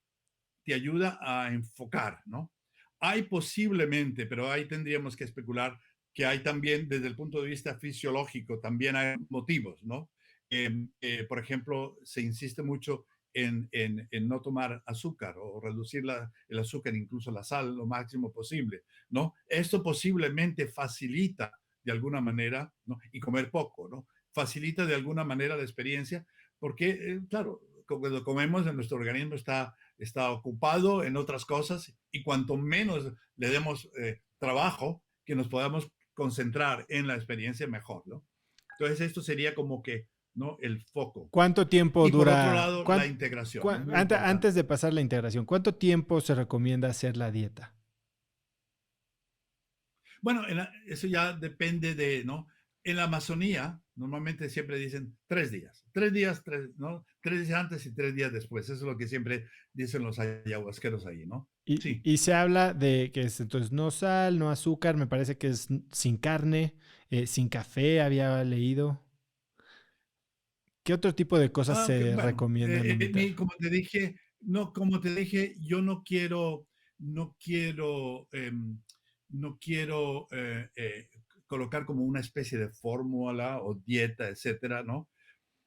a enfocar, ¿no? Hay posiblemente, pero ahí tendríamos que especular que hay también, desde el punto de vista fisiológico, también hay motivos, ¿no? Por ejemplo, se insiste mucho en no tomar azúcar o reducir el azúcar, incluso la sal, lo máximo posible, ¿no? Esto posiblemente facilita de alguna manera, ¿no? Y comer poco, ¿no? Facilita de alguna manera la experiencia, porque, claro, cuando comemos, nuestro organismo está ocupado en otras cosas y cuanto menos le demos trabajo, que nos podamos concentrar en la experiencia mejor, ¿no? Entonces esto sería como que, ¿no? El foco. ¿Cuánto tiempo Y por otro dura? lado, la integración, es muy Antes importante. de pasar la integración, ¿cuánto tiempo se recomienda hacer la dieta? Bueno, eso ya depende de, ¿no? En la Amazonía, normalmente siempre dicen 3 días. 3 días, ¿no? 3 días antes y 3 días después. Eso es lo que siempre dicen los ayahuasqueros ahí, ¿no? Sí. Y se habla de que es entonces no sal, no azúcar, me parece que es sin carne, sin café, había leído. ¿Qué otro tipo de cosas se Bueno, recomiendan evitar? como te dije, no, como te dije, yo no quiero, no quiero colocar como una especie de fórmula o dieta, etcétera, ¿no?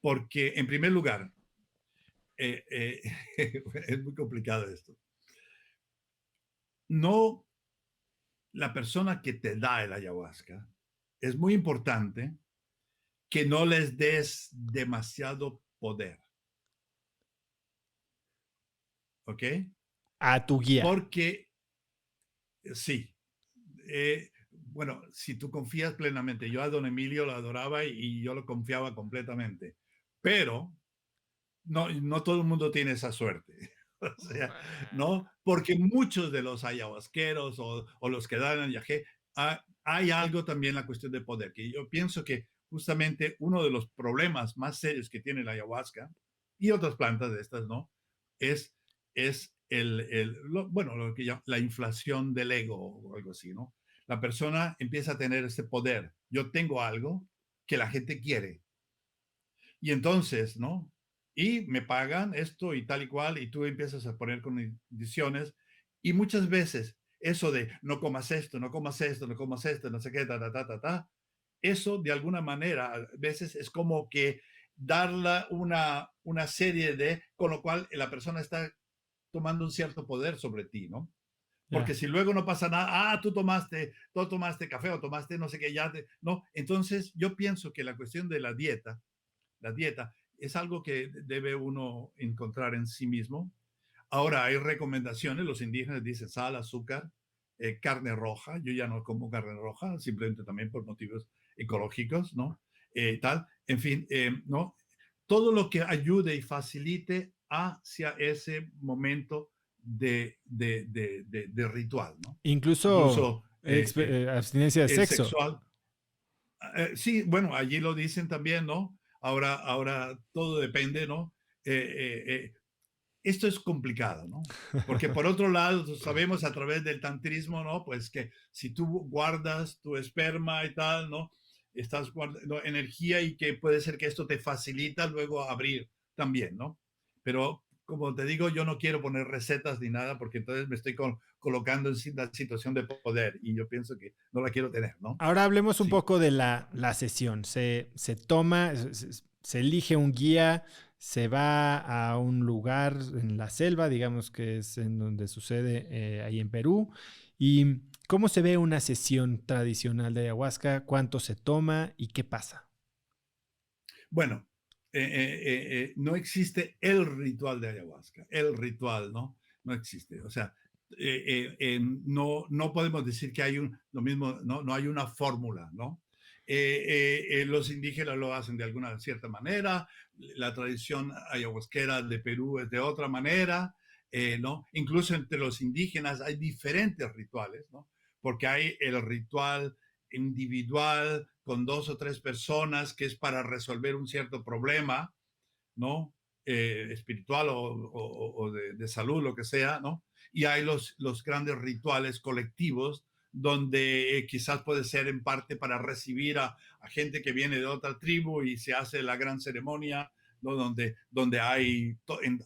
Porque, en primer lugar, eh, eh, es muy complicado esto. No, la persona que te da el ayahuasca, es muy importante que no les des demasiado poder, ¿ok? A tu guía. Porque sí, bueno, si tú confías plenamente, yo a don Emilio lo adoraba y yo lo confiaba completamente, pero no todo el mundo tiene esa suerte. O sea, ¿no? Porque muchos de los ayahuasqueros o los que dan el yagé, hay algo también la cuestión de poder, que yo pienso que justamente uno de los problemas más serios que tiene la ayahuasca y otras plantas de estas, ¿no? Es bueno, lo que llama la inflación del ego o algo así, ¿no? La persona empieza a tener ese poder. Yo tengo algo que la gente quiere y entonces, ¿no? Y me pagan esto y tal y cual, y tú empiezas a poner condiciones, y muchas veces eso de no comas esto, no comas esto, no comas esto, no sé qué, eso de alguna manera a veces es como que darle una serie de, con lo cual la persona está tomando un cierto poder sobre ti, ¿no? Porque Ya. si luego no pasa nada, tú tomaste café o tomaste no sé qué, no, entonces yo pienso que la cuestión de la dieta, es algo que debe uno encontrar en sí mismo. Ahora hay recomendaciones, los indígenas dicen sal, azúcar, carne roja, yo ya no como carne roja, simplemente también por motivos ecológicos, ¿no? Tal, en fin, ¿no? Todo lo que ayude y facilite hacia ese momento de ritual, ¿no? Incluso Incluso eh, eh, abstinencia de el sexo. sexual, sí, bueno, allí lo dicen también, ¿no? Ahora todo depende, ¿no? Eh, esto es complicado, ¿no? Porque por otro lado, sabemos a través del tantrismo, ¿no? Pues que si tú guardas tu esperma y tal, ¿no? Estás guardando energía y que puede ser que esto te facilita luego abrir también, ¿no? Pero como te digo, yo no quiero poner recetas ni nada porque entonces me estoy colocando en la situación de poder y yo pienso que no la quiero tener, ¿no? Ahora hablemos un Sí. poco de la sesión. Se toma, se elige un guía, se va a un lugar en la selva, digamos que es en donde sucede ahí en Perú. ¿Y cómo se ve una sesión tradicional de ayahuasca? ¿Cuánto se toma y qué pasa? Bueno, no existe el ritual de ayahuasca, el ritual, ¿no? No existe. O sea, no podemos decir que hay lo mismo, no hay una fórmula, ¿no? Los indígenas lo hacen de alguna cierta manera, la tradición ayahuasquera de Perú es de otra manera, ¿no? Incluso entre los indígenas hay diferentes rituales, ¿no? Porque hay el ritual individual con 2 o 3 personas que es para resolver un cierto problema, ¿no? Espiritual o de salud, lo que sea, ¿no? Y hay los grandes rituales colectivos donde quizás puede ser en parte para recibir a gente que viene de otra tribu y se hace la gran ceremonia, ¿no? Donde hay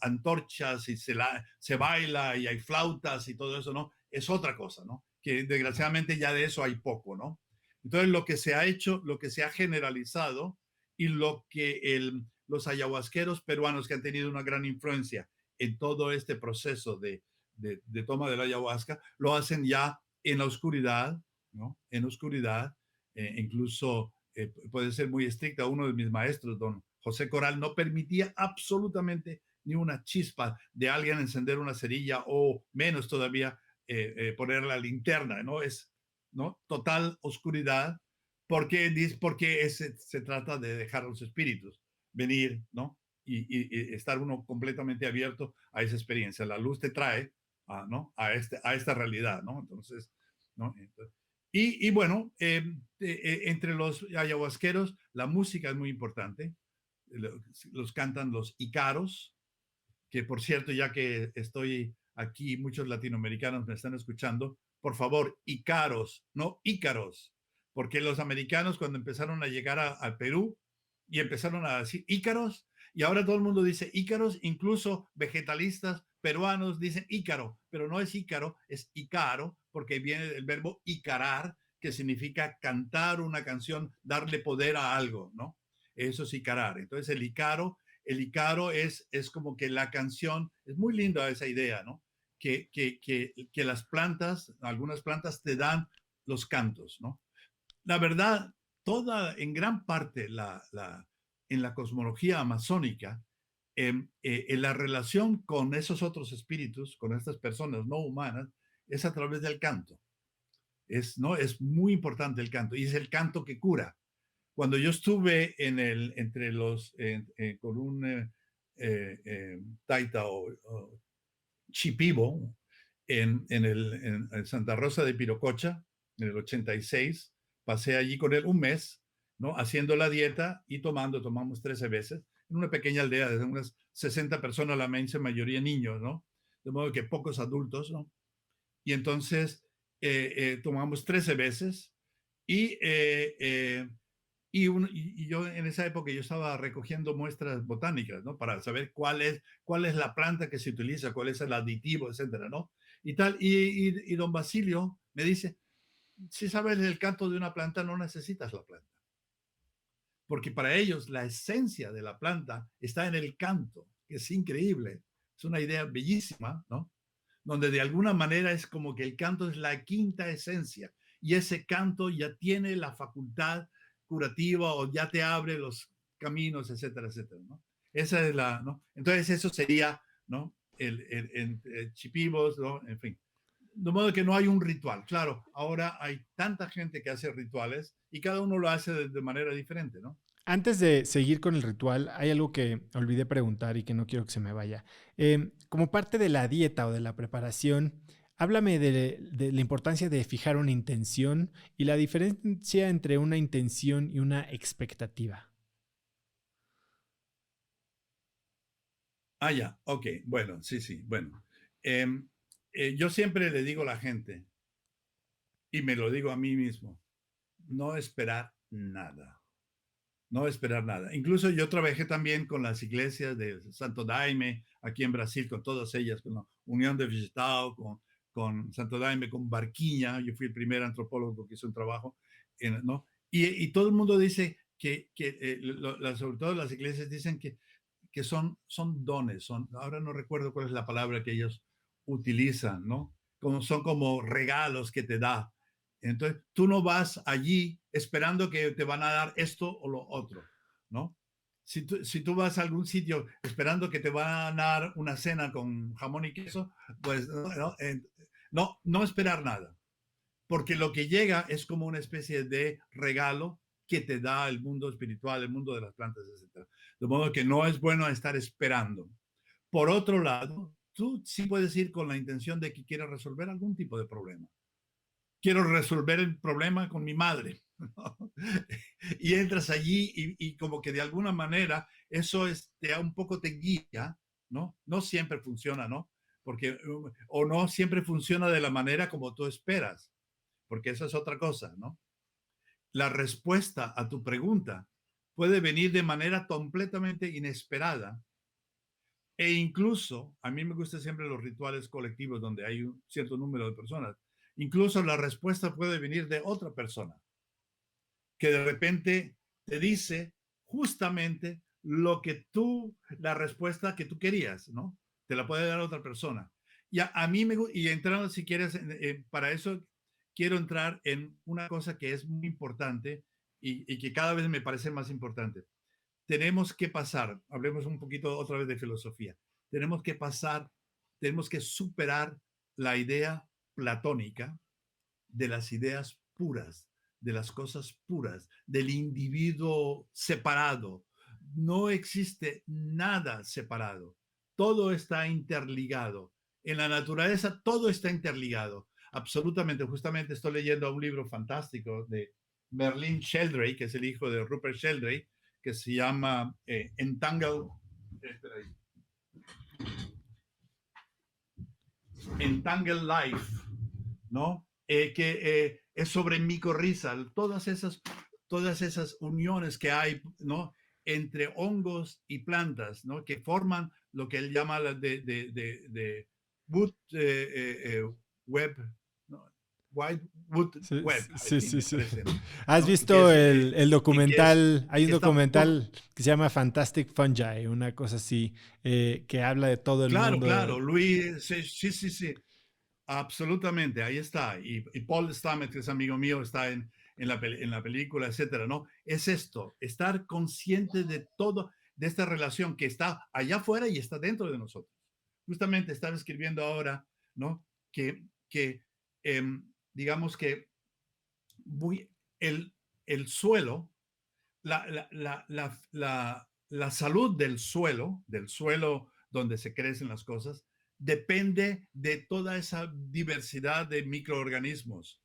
antorchas y se baila y hay flautas y todo eso, ¿no? Es otra cosa, ¿no? Que desgraciadamente ya de eso hay poco, ¿no? Entonces lo que se ha hecho, lo que se ha generalizado y lo que los ayahuasqueros peruanos que han tenido una gran influencia en todo este proceso de toma de la ayahuasca, lo hacen ya en la oscuridad, ¿no? En la oscuridad, incluso puede ser muy estricta. Uno de mis maestros, don José Coral, no permitía absolutamente ni una chispa de alguien encender una cerilla o menos todavía poner la linterna, ¿no? Es, ¿no? Total oscuridad porque se trata de dejar a los espíritus venir, ¿no? Y estar uno completamente abierto a esa experiencia. La luz te trae ¿no? A esta realidad, ¿no? Entonces, ¿no? Y bueno, entre los ayahuasqueros, la música es muy importante. Los cantan los ícaros, que por cierto, ya que estoy aquí, muchos latinoamericanos me están escuchando, por favor, ícaros, no ícaros, porque los americanos cuando empezaron a llegar al Perú y empezaron a decir ícaros, y ahora todo el mundo dice ícaros, incluso vegetalistas peruanos dicen ícaro, pero no es ícaro, es ícaro, porque viene del verbo ícarar, que significa cantar una canción, darle poder a algo, ¿no? Eso es ícarar. Entonces el ícaro es como que la canción, es muy linda esa idea, ¿no? Que las plantas, algunas plantas te dan los cantos, ¿no? La verdad, en gran parte, en la cosmología amazónica, en la relación con esos otros espíritus, con estas personas no humanas, es a través del canto. ¿No? Es muy importante el canto, y es el canto que cura. Cuando yo estuve entre con un taita o chipibo en Santa Rosa de Pirococha, en el 86, pasé allí con él un mes, ¿no? Haciendo la dieta y tomamos 13 veces, en una pequeña aldea de unas 60 personas, la inmensa mayoría niños, ¿no? De modo que pocos adultos, ¿no? Y entonces tomamos 13 veces y y yo en esa época yo estaba recogiendo muestras botánicas, ¿no? Para saber cuál es la planta que se utiliza, cuál es el aditivo, etcétera, ¿no? Y tal. Y don Basilio me dice, si sabes el canto de una planta, no necesitas la planta. Porque para ellos la esencia de la planta está en el canto, que es increíble. Es una idea bellísima, ¿no? Donde de alguna manera es como que el canto es la quinta esencia. Y ese canto ya tiene la facultad curativa o ya te abre los caminos, etcétera, etcétera, ¿no? Esa es ¿no? Entonces eso sería, ¿no? El chipivos, ¿no? En fin. De modo que no hay un ritual. Claro, ahora hay tanta gente que hace rituales y cada uno lo hace de manera diferente, ¿no? Antes de seguir con el ritual, hay algo que olvidé preguntar y que no quiero que se me vaya. Como parte de la dieta o de la preparación, háblame de la importancia de fijar una intención y la diferencia entre una intención y una expectativa. Ah, ya, ok, bueno, sí, sí, bueno. Eh, yo siempre le digo a la gente, y me lo digo a mí mismo, no esperar nada, no esperar nada. Incluso yo trabajé también con las iglesias de Santo Daime, aquí en Brasil, con todas ellas, con la Unión de Vegetal, con Santo Daime, con Barquiña, yo fui el primer antropólogo que hizo un trabajo, ¿no? Y todo el mundo dice sobre todo las iglesias dicen que son dones, ahora no recuerdo cuál es la palabra que ellos utilizan, ¿no? Son como regalos que te da. Entonces, tú no vas allí esperando que te van a dar esto o lo otro, ¿no? Si tú vas a algún sitio esperando que te van a dar una cena con jamón y queso, pues no esperar nada, porque lo que llega es como una especie de regalo que te da el mundo espiritual, el mundo de las plantas, etc. De modo que no es bueno estar esperando. Por otro lado, tú sí puedes ir con la intención de que quieres resolver algún tipo de problema. Quiero resolver el problema con mi madre. Y entras allí y como que de alguna manera eso un poco te guía, ¿no? No siempre funciona, ¿no? Porque, o no siempre funciona de la manera como tú esperas. porque esa es otra cosa, ¿no? La respuesta a tu pregunta puede venir de manera completamente inesperada e incluso, a mí me gustan siempre los rituales colectivos donde hay un cierto número de personas, incluso la respuesta puede venir de otra persona que de repente te dice justamente lo que tú, la respuesta que tú querías, ¿no? Te la puede dar otra persona. Y a mí me gusta, y entrando si quieres, para eso quiero entrar en una cosa que es muy importante y que cada vez me parece más importante. Tenemos que pasar, hablemos un poquito otra vez de filosofía, tenemos que pasar, tenemos que superar la idea platónica de las ideas puras, de las cosas puras, del individuo separado. No existe nada separado. Todo está interligado. En la naturaleza todo está interligado. Absolutamente. Justamente estoy leyendo un libro fantástico de Merlin Sheldrake, que es el hijo de Rupert Sheldrake, que se llama Entangled Life, ¿no? Que es sobre micorriza, todas esas uniones que hay, ¿no? Entre hongos y plantas, ¿no? Que forman lo que él llama de wood web, ¿no? White wood Sí, web, I sí, think, sí, me sí. parece, ¿Has ¿no? Y que visto es, el y que es, documental? Hay un está por, documental que se llama Fantastic Fungi, una cosa así, que habla de todo el claro, mundo. claro, Luis, sí, sí, sí, sí. Absolutamente, ahí está. Y Paul Stamets, que es amigo mío, está en la película, etcétera, ¿no? Es esto, estar consciente de todo, de esta relación que está allá afuera y está dentro de nosotros. Justamente estaba escribiendo ahora, ¿no? Que digamos que muy, el suelo, la salud del suelo donde se crecen las cosas, depende de toda esa diversidad de microorganismos.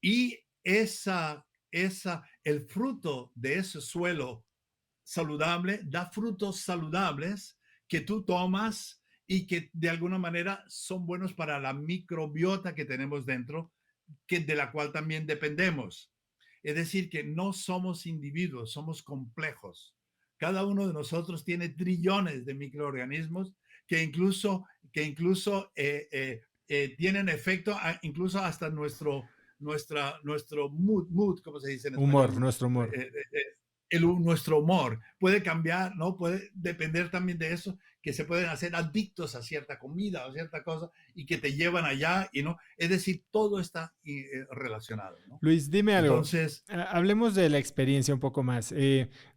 Y el fruto de ese suelo saludable da frutos saludables que tú tomas y que de alguna manera son buenos para la microbiota que tenemos dentro, de la cual también dependemos. Es decir, que no somos individuos, somos complejos. Cada uno de nosotros tiene trillones de microorganismos que incluso tienen efecto incluso hasta nuestro mood, ¿cómo se dice en Humor, español? nuestro humor. Eh, eh, eh, nuestro humor puede cambiar, ¿no? Puede depender también de eso, que se pueden hacer adictos a cierta comida o cierta cosa y que te llevan allá y no. Es decir, todo está relacionado, ¿no? Luis, dime algo. Entonces, Hablemos de la experiencia un poco más.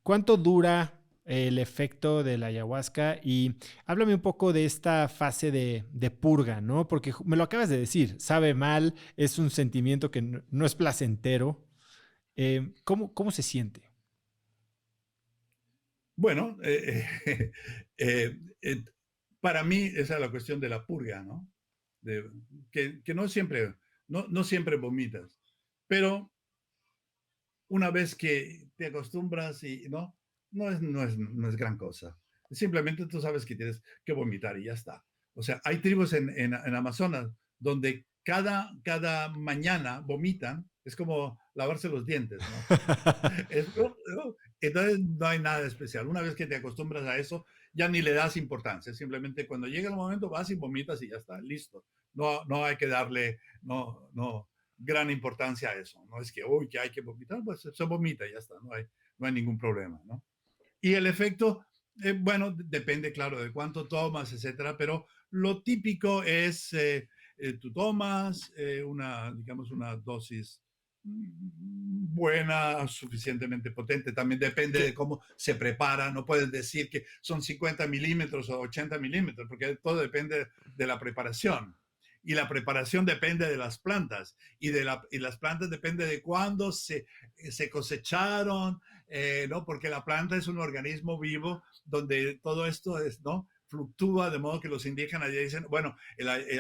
¿Cuánto dura el efecto de la ayahuasca? Y háblame un poco de esta fase de purga, ¿no? Porque me lo acabas de decir, sabe mal, es un sentimiento que no es placentero. ¿Cómo se siente? bueno, eh, eh, para mí esa es la cuestión de la purga, ¿no? Que no siempre vomitas, pero una vez que te acostumbras y no es gran cosa. Simplemente tú sabes que tienes que vomitar y ya está. O sea, hay tribus en Amazonas donde cada mañana vomitan, es como lavarse los dientes, ¿no? Entonces no hay nada especial. Una vez que te acostumbras a eso, ya ni le das importancia. Simplemente cuando llega el momento vas y vomitas y ya está, listo. No hay que darle, no, gran importancia a eso. No es que, uy, que hay que vomitar, pues se vomita y ya está, no hay ningún problema, ¿no? Y el efecto, bueno, depende, claro, de cuánto tomas, etcétera, pero lo típico es, tú tomas digamos, una dosis buena, suficientemente potente, también depende de ¿Qué? cómo se prepara, no puedes decir que son 50 milímetros o 80 milímetros, porque todo depende de la preparación. Y la preparación depende de las plantas, y las plantas depende de cuándo se cosecharon, ¿no? Porque la planta es un organismo vivo donde todo esto ¿no? Fluctúa, de modo que los indígenas ya dicen, bueno,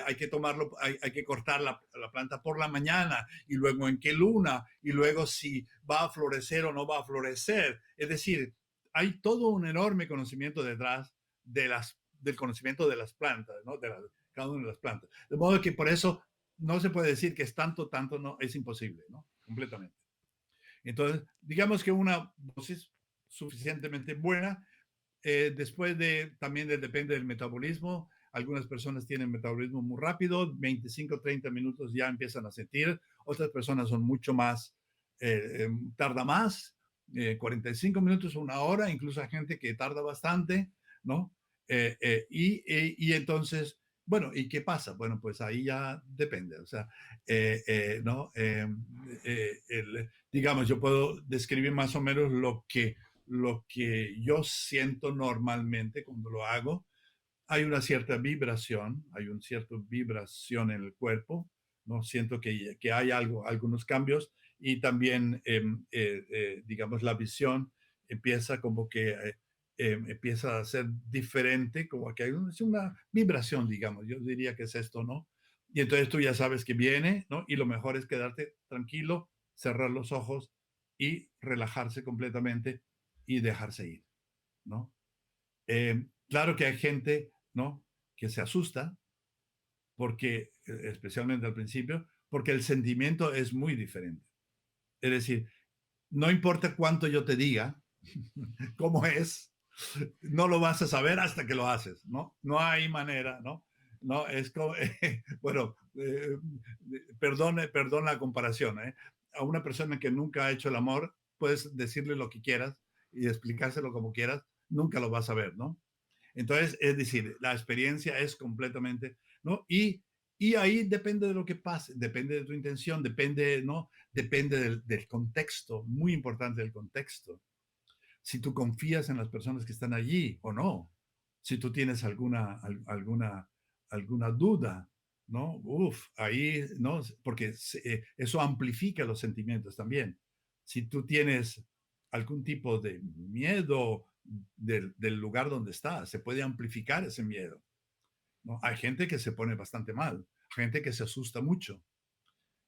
hay que tomarlo, hay que cortar la planta por la mañana y luego en qué luna y luego si va a florecer o no va a florecer. Es decir, hay todo un enorme conocimiento detrás del conocimiento de las plantas, ¿no? Cada una de las plantas. De modo que por eso no se puede decir que es tanto, tanto, no, es imposible, ¿no? Completamente. Entonces, digamos que una dosis suficientemente buena, después también depende del metabolismo. Algunas personas tienen metabolismo muy rápido, 25, 30 minutos ya empiezan a sentir. Otras personas son mucho más, tarda más, 45 minutos, una hora, incluso hay gente que tarda bastante, ¿no? Y entonces, bueno, ¿y qué pasa? Bueno, pues ahí ya depende, o sea, ¿no? Digamos, yo puedo describir más o menos lo que yo siento normalmente cuando lo hago. Hay una cierta vibración, hay una cierta vibración en el cuerpo, ¿no? Siento que hay algunos cambios y también, digamos, la visión empieza como que empieza a ser diferente, como que hay una vibración, digamos, yo diría que es esto, ¿no? Y entonces tú ya sabes que viene, ¿no? Y lo mejor es quedarte tranquilo, cerrar los ojos y relajarse completamente y dejarse ir, ¿no? Claro que hay gente, ¿no? Que se asusta, porque, especialmente al principio, porque el sentimiento es muy diferente. Es decir, no importa cuánto yo te diga cómo es, no lo vas a saber hasta que lo haces, ¿no? No hay manera, ¿no? No, es como, bueno, perdón la comparación, ¿eh? A una persona que nunca ha hecho el amor, puedes decirle lo que quieras y explicárselo como quieras, nunca lo vas a ver, ¿no? Entonces, es decir, la experiencia es completamente, ¿no? Y ahí depende de lo que pase, depende de tu intención, depende, ¿no? Depende del contexto, muy importante el contexto. Si tú confías en las personas que están allí o no, si tú tienes alguna duda, ¿no? Uf, ahí, ¿no? Porque eso amplifica los sentimientos también. Si tú tienes algún tipo de miedo del lugar donde estás, se puede amplificar ese miedo, ¿no? Hay gente que se pone bastante mal, gente que se asusta mucho,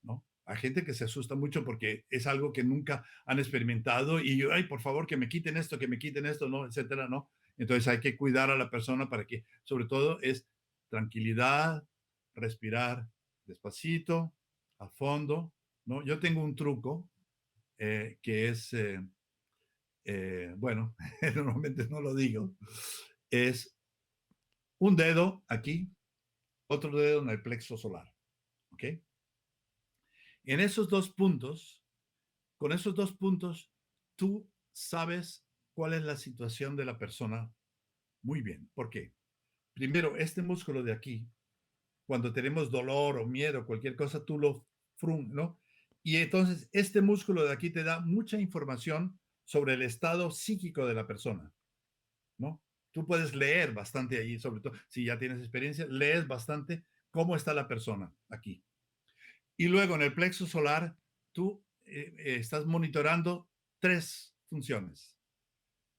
¿no? Hay gente que se asusta mucho porque es algo que nunca han experimentado y, ay, por favor, que me quiten esto, ¿no? Etcétera, ¿no? Entonces hay que cuidar a la persona para que, sobre todo, es tranquilidad, respirar despacito, a fondo, ¿no? Yo tengo un truco que es, bueno, normalmente no lo digo, es un dedo aquí, otro dedo en el plexo solar, ¿ok? En esos dos puntos, con esos dos puntos, tú sabes cuál es la situación de la persona muy bien. ¿Por qué? Primero, este músculo de aquí, cuando tenemos dolor o miedo, cualquier cosa, tú lo ¿no? Y entonces este músculo de aquí te da mucha información sobre el estado psíquico de la persona, ¿no? Tú puedes leer bastante allí, sobre todo si ya tienes experiencia, lees bastante cómo está la persona aquí. Y luego en el plexo solar, tú estás monitorando tres funciones.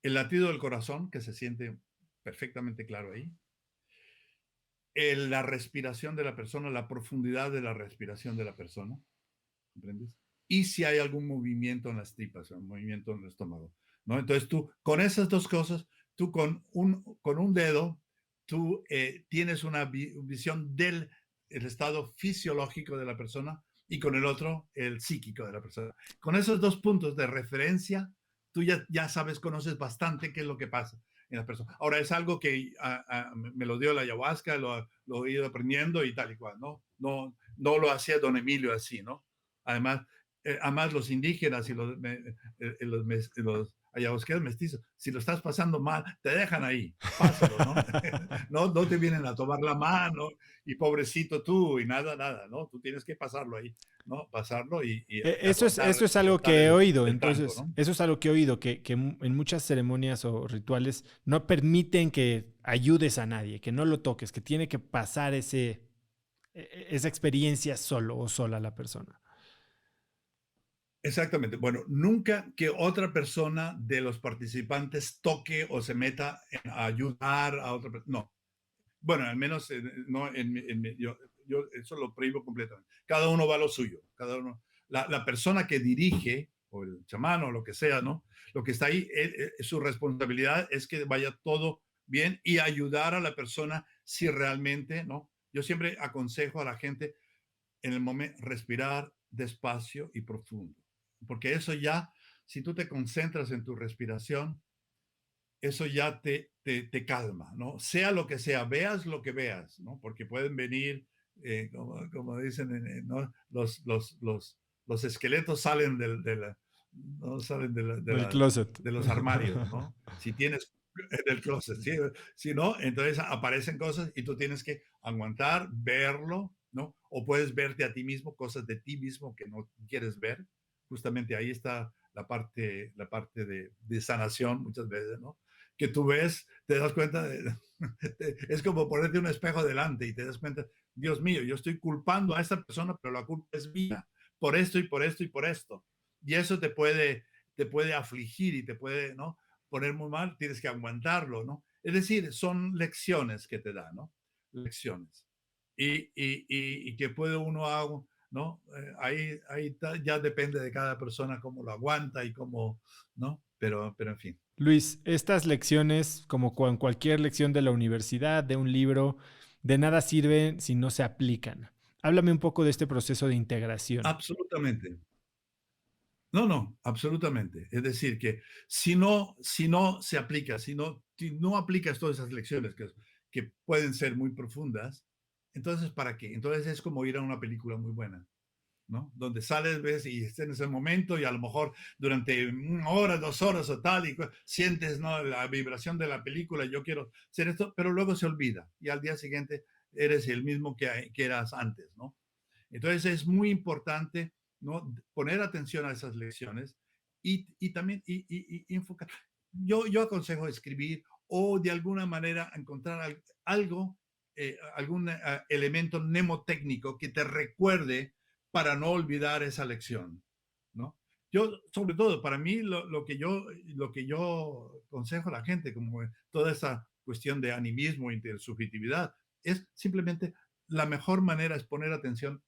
El latido del corazón, que se siente perfectamente claro ahí. La respiración de la persona, la profundidad de la respiración de la persona. ¿Comprendes? Y si hay algún movimiento en las tripas, un movimiento en el estómago, ¿no? Entonces tú, con esas dos cosas, tú con un dedo, tú tienes una visión del el estado fisiológico de la persona y con el otro, el psíquico de la persona. Con esos dos puntos de referencia, tú ya sabes, conoces bastante qué es lo que pasa en la persona. Ahora, es algo que me lo dio la ayahuasca, lo he ido aprendiendo y tal y cual, ¿no? No lo hacía don Emilio así, ¿no? Además los indígenas y los ayahuasqueros mestizos, si lo estás pasando mal, te dejan ahí, pásalo, ¿no? No te vienen a tomar la mano y pobrecito tú y nada, ¿no? Tú tienes que pasarlo ahí, ¿no? Pasarlo y Eso es algo aguantar que he oído, el tranco, entonces, ¿no? eso es algo que he oído, que en muchas ceremonias o rituales no permiten que ayudes a nadie, que no lo toques, que tiene que pasar esa experiencia solo o sola la persona. Exactamente. Bueno, nunca que otra persona de los participantes toque o se meta a ayudar a otra persona. No. Bueno, al menos no yo eso lo prohíbo completamente. Cada uno va a lo suyo. Cada uno. La persona que dirige, o el chamán o lo que sea, ¿no? Lo que está ahí, su responsabilidad es que vaya todo bien y ayudar a la persona si realmente, ¿no? Yo siempre aconsejo a la gente, en el momento, respirar despacio y profundo. Porque eso ya, si tú te concentras en tu respiración, eso ya te calma, ¿no? Sea lo que sea, veas lo que veas, ¿no? Porque pueden venir, como dicen, ¿no? Los esqueletos salen no salen Del closet. de los armarios, ¿no? Si tienes del closet, ¿sí? Si no, entonces aparecen cosas y tú tienes que aguantar, verlo, ¿no? O puedes verte a ti mismo, cosas de ti mismo que no quieres ver. Justamente ahí está la parte de sanación muchas veces, ¿no? Que tú ves, te das cuenta, es como ponerte un espejo delante y te das cuenta, Dios mío, yo estoy culpando a esta persona, pero la culpa es mía, por esto y por esto y por esto. Y eso te puede afligir y te puede, ¿no? Poner muy mal, tienes que aguantarlo, ¿no? Es decir, son lecciones que te da, ¿no? Lecciones. Y que puede uno hago, ¿no? Ya depende de cada persona cómo lo aguanta y cómo, ¿no? Pero en fin. Luis, estas lecciones, como con cualquier lección de la universidad, de un libro, de nada sirven si no se aplican. Háblame un poco de este proceso de integración. Absolutamente. No, no, absolutamente. Es decir, que si no se aplica, si no aplicas todas esas lecciones que pueden ser muy profundas, entonces, ¿para qué? Entonces es como ir a una película muy buena, ¿no? Donde sales, ves y estás en ese momento y a lo mejor durante una hora, 2 horas o tal, y sientes, ¿no? La vibración de la película, yo quiero hacer esto, pero luego se olvida y al día siguiente eres el mismo que eras antes, ¿no? Entonces es muy importante, ¿no? Poner atención a esas lecciones y también enfocar. Yo aconsejo escribir o de alguna manera encontrar algo, algún elemento mnemotécnico que te recuerde para no olvidar esa lección, ¿no? Yo, sobre todo, para mí, lo que yo aconsejo a la gente, como toda esa cuestión de animismo y de subjetividad, es simplemente la mejor manera es poner atención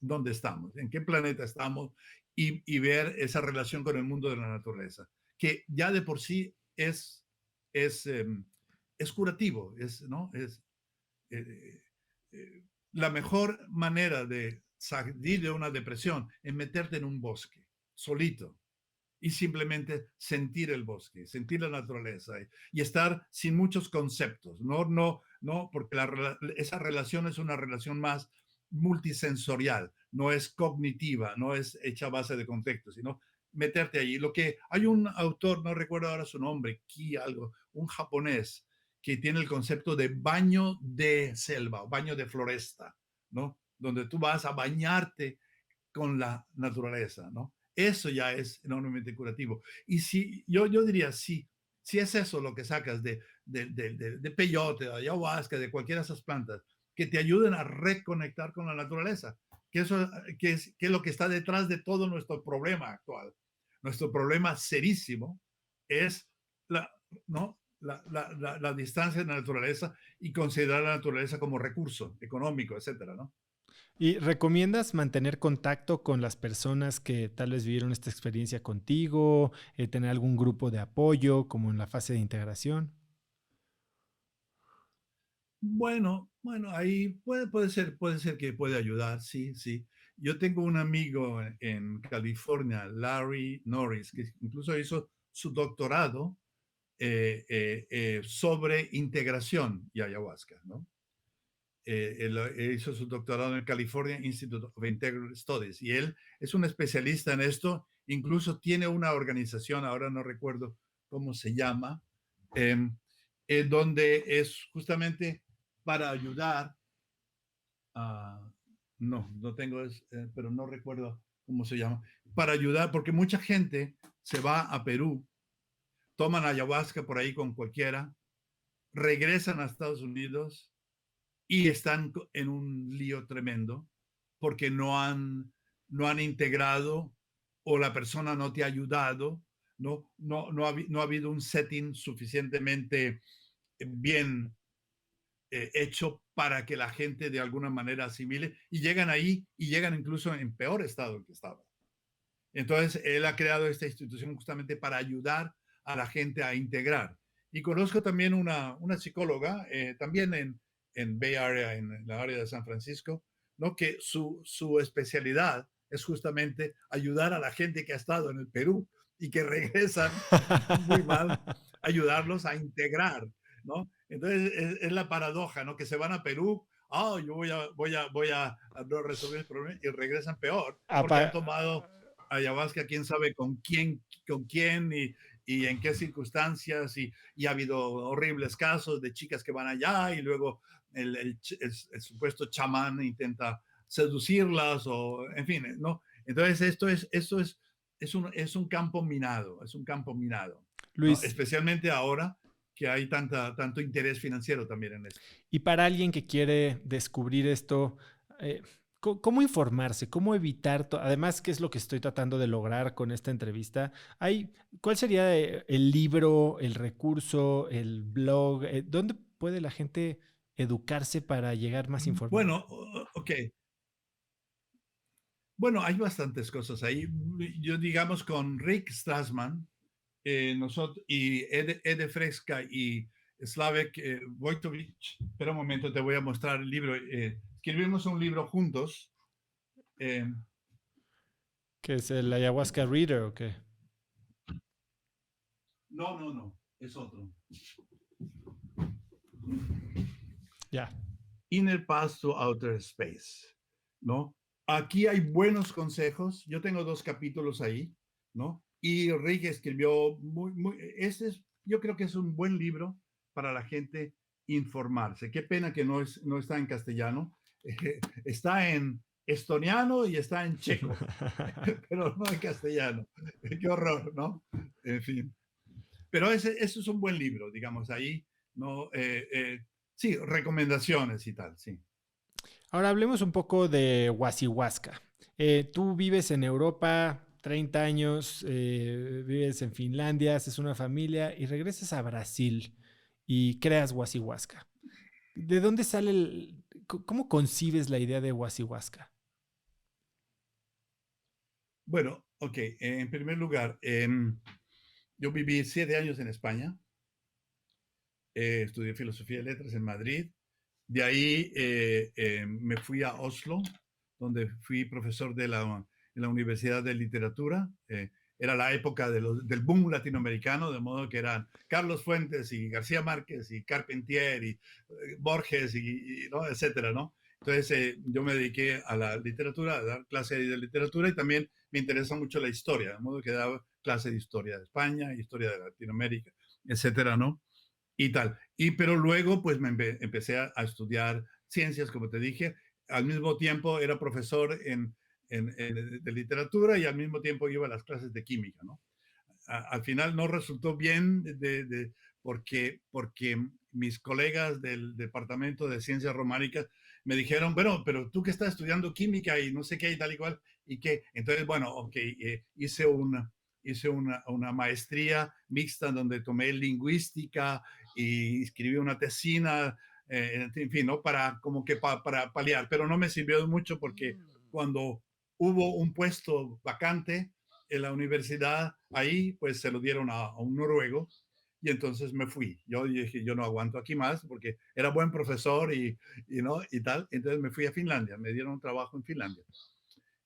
dónde estamos, en qué planeta estamos y ver esa relación con el mundo de la naturaleza, que ya de por sí es, es curativo, ¿no? Eh, la mejor manera de salir de una depresión es meterte en un bosque, solito, y simplemente sentir el bosque, sentir la naturaleza y estar sin muchos conceptos, no, porque esa relación es una relación más multisensorial, no es cognitiva, no es hecha a base de contexto, sino meterte allí. Lo que hay un autor, no recuerdo ahora su nombre, un japonés, que tiene el concepto de baño de selva, baño de floresta, ¿no? Donde tú vas a bañarte con la naturaleza, ¿no? Eso ya es enormemente curativo. Y si yo diría, si es eso lo que sacas de peyote, de ayahuasca, de cualquiera de esas plantas, que te ayuden a reconectar con la naturaleza, que es lo que está detrás de todo nuestro problema actual. Nuestro problema serísimo es ¿no? La distancia de la naturaleza y considerar la naturaleza como recurso económico, etcétera, ¿no? ¿Y recomiendas mantener contacto con las personas que tal vez vivieron esta experiencia contigo, tener algún grupo de apoyo como en la fase de integración? Bueno, ahí puede ser que puede ayudar, sí, sí. Yo tengo un amigo en California, Larry Norris, que incluso hizo su doctorado sobre integración y ayahuasca, ¿no? Él hizo su doctorado en el California Institute of Integral Studies y él es un especialista en esto, incluso tiene una organización, ahora no recuerdo cómo se llama, eh, donde es justamente para ayudar a, no tengo, pero no recuerdo cómo se llama, para ayudar, porque mucha gente se va a Perú, toman ayahuasca por ahí con cualquiera, regresan a Estados Unidos y están en un lío tremendo porque no han integrado o la persona no te ha ayudado, no ha habido un setting suficientemente bien hecho para que la gente de alguna manera asimile y llegan ahí y llegan incluso en peor estado que estaba. Entonces, él ha creado esta institución justamente para ayudar a la gente a integrar. Y conozco también una psicóloga, también en Bay Area, en la área de San Francisco, ¿no? Que su especialidad es justamente ayudar a la gente que ha estado en el Perú y que regresan muy mal, ayudarlos a integrar, ¿no? Entonces es la paradoja, ¿no? Que se van a Perú, yo voy a no resolver el problema y regresan peor porque han Apa- tomado ayahuasca, quién sabe con quién y en qué circunstancias y ha habido horribles casos de chicas que van allá y luego el supuesto chamán intenta seducirlas o en fin, ¿no? Entonces es un campo minado, es un campo minado, ¿no? Luis, Especialmente ahora que hay tanto interés financiero también en esto. y para alguien que quiere descubrir esto, eh, ¿cómo informarse? ¿Cómo evitar? Además, ¿qué es lo que estoy tratando de lograr con esta entrevista? ¿Cuál sería el libro, el recurso, el blog? ¿Dónde puede la gente educarse para llegar más informada? Bueno, ok. Bueno, hay bastantes cosas ahí. Yo digamos con Rick Strassman, nosotros y Ede Fresca y Slavek Wojtowicz. Espera un momento, te voy a mostrar el libro. Escribimos un libro juntos. eh, ¿Qué es el ayahuasca reader o qué? no, no, no, es otro. Ya. Inner Path to Outer Space, ¿no? Aquí hay buenos consejos. Yo tengo 2 capítulos ahí, ¿no? Y Rick escribió yo creo que es un buen libro para la gente informarse. Qué pena que no está en castellano. Está en estoniano y está en checo, pero no en castellano. Qué horror, ¿no? En fin. Pero ese es un buen libro, digamos, ahí, ¿no? Sí, recomendaciones y tal, sí. Ahora hablemos un poco de Huasihuasca. Tú vives en Europa, 30 años, vives en Finlandia, haces una familia y regresas a Brasil y creas Huasihuasca. ¿De dónde sale cómo concibes la idea de Huasihuasca? Bueno, ok, en primer lugar, yo viví 7 años en España, estudié filosofía y letras en Madrid, de ahí me fui a Oslo, donde fui profesor en la Universidad de Literatura. Era la época del boom latinoamericano, de modo que eran Carlos Fuentes y García Márquez y Carpentier y Borges ¿no? Etcétera, ¿no? Entonces yo me dediqué a la literatura, a dar clases de literatura y también me interesa mucho la historia, de modo que daba clases de historia de España, historia de Latinoamérica, etcétera, ¿no? Y tal. Pero luego, pues empecé a estudiar ciencias, como te dije. Al mismo tiempo era profesor de literatura y al mismo tiempo iba a las clases de química, ¿no? Al final no resultó bien porque mis colegas del Departamento de Ciencias Románicas me dijeron, bueno, pero tú que estás estudiando química y no sé qué y tal y cual, y que, entonces, bueno, ok, hice una maestría mixta donde tomé lingüística y escribí una tesina, en fin, ¿no? Para como que para paliar, pero no me sirvió de mucho porque cuando hubo un puesto vacante en la universidad, ahí pues se lo dieron a un noruego y entonces me fui. Yo dije, yo no aguanto aquí más porque era buen profesor ¿no? y tal. Entonces me fui a Finlandia, me dieron un trabajo en Finlandia,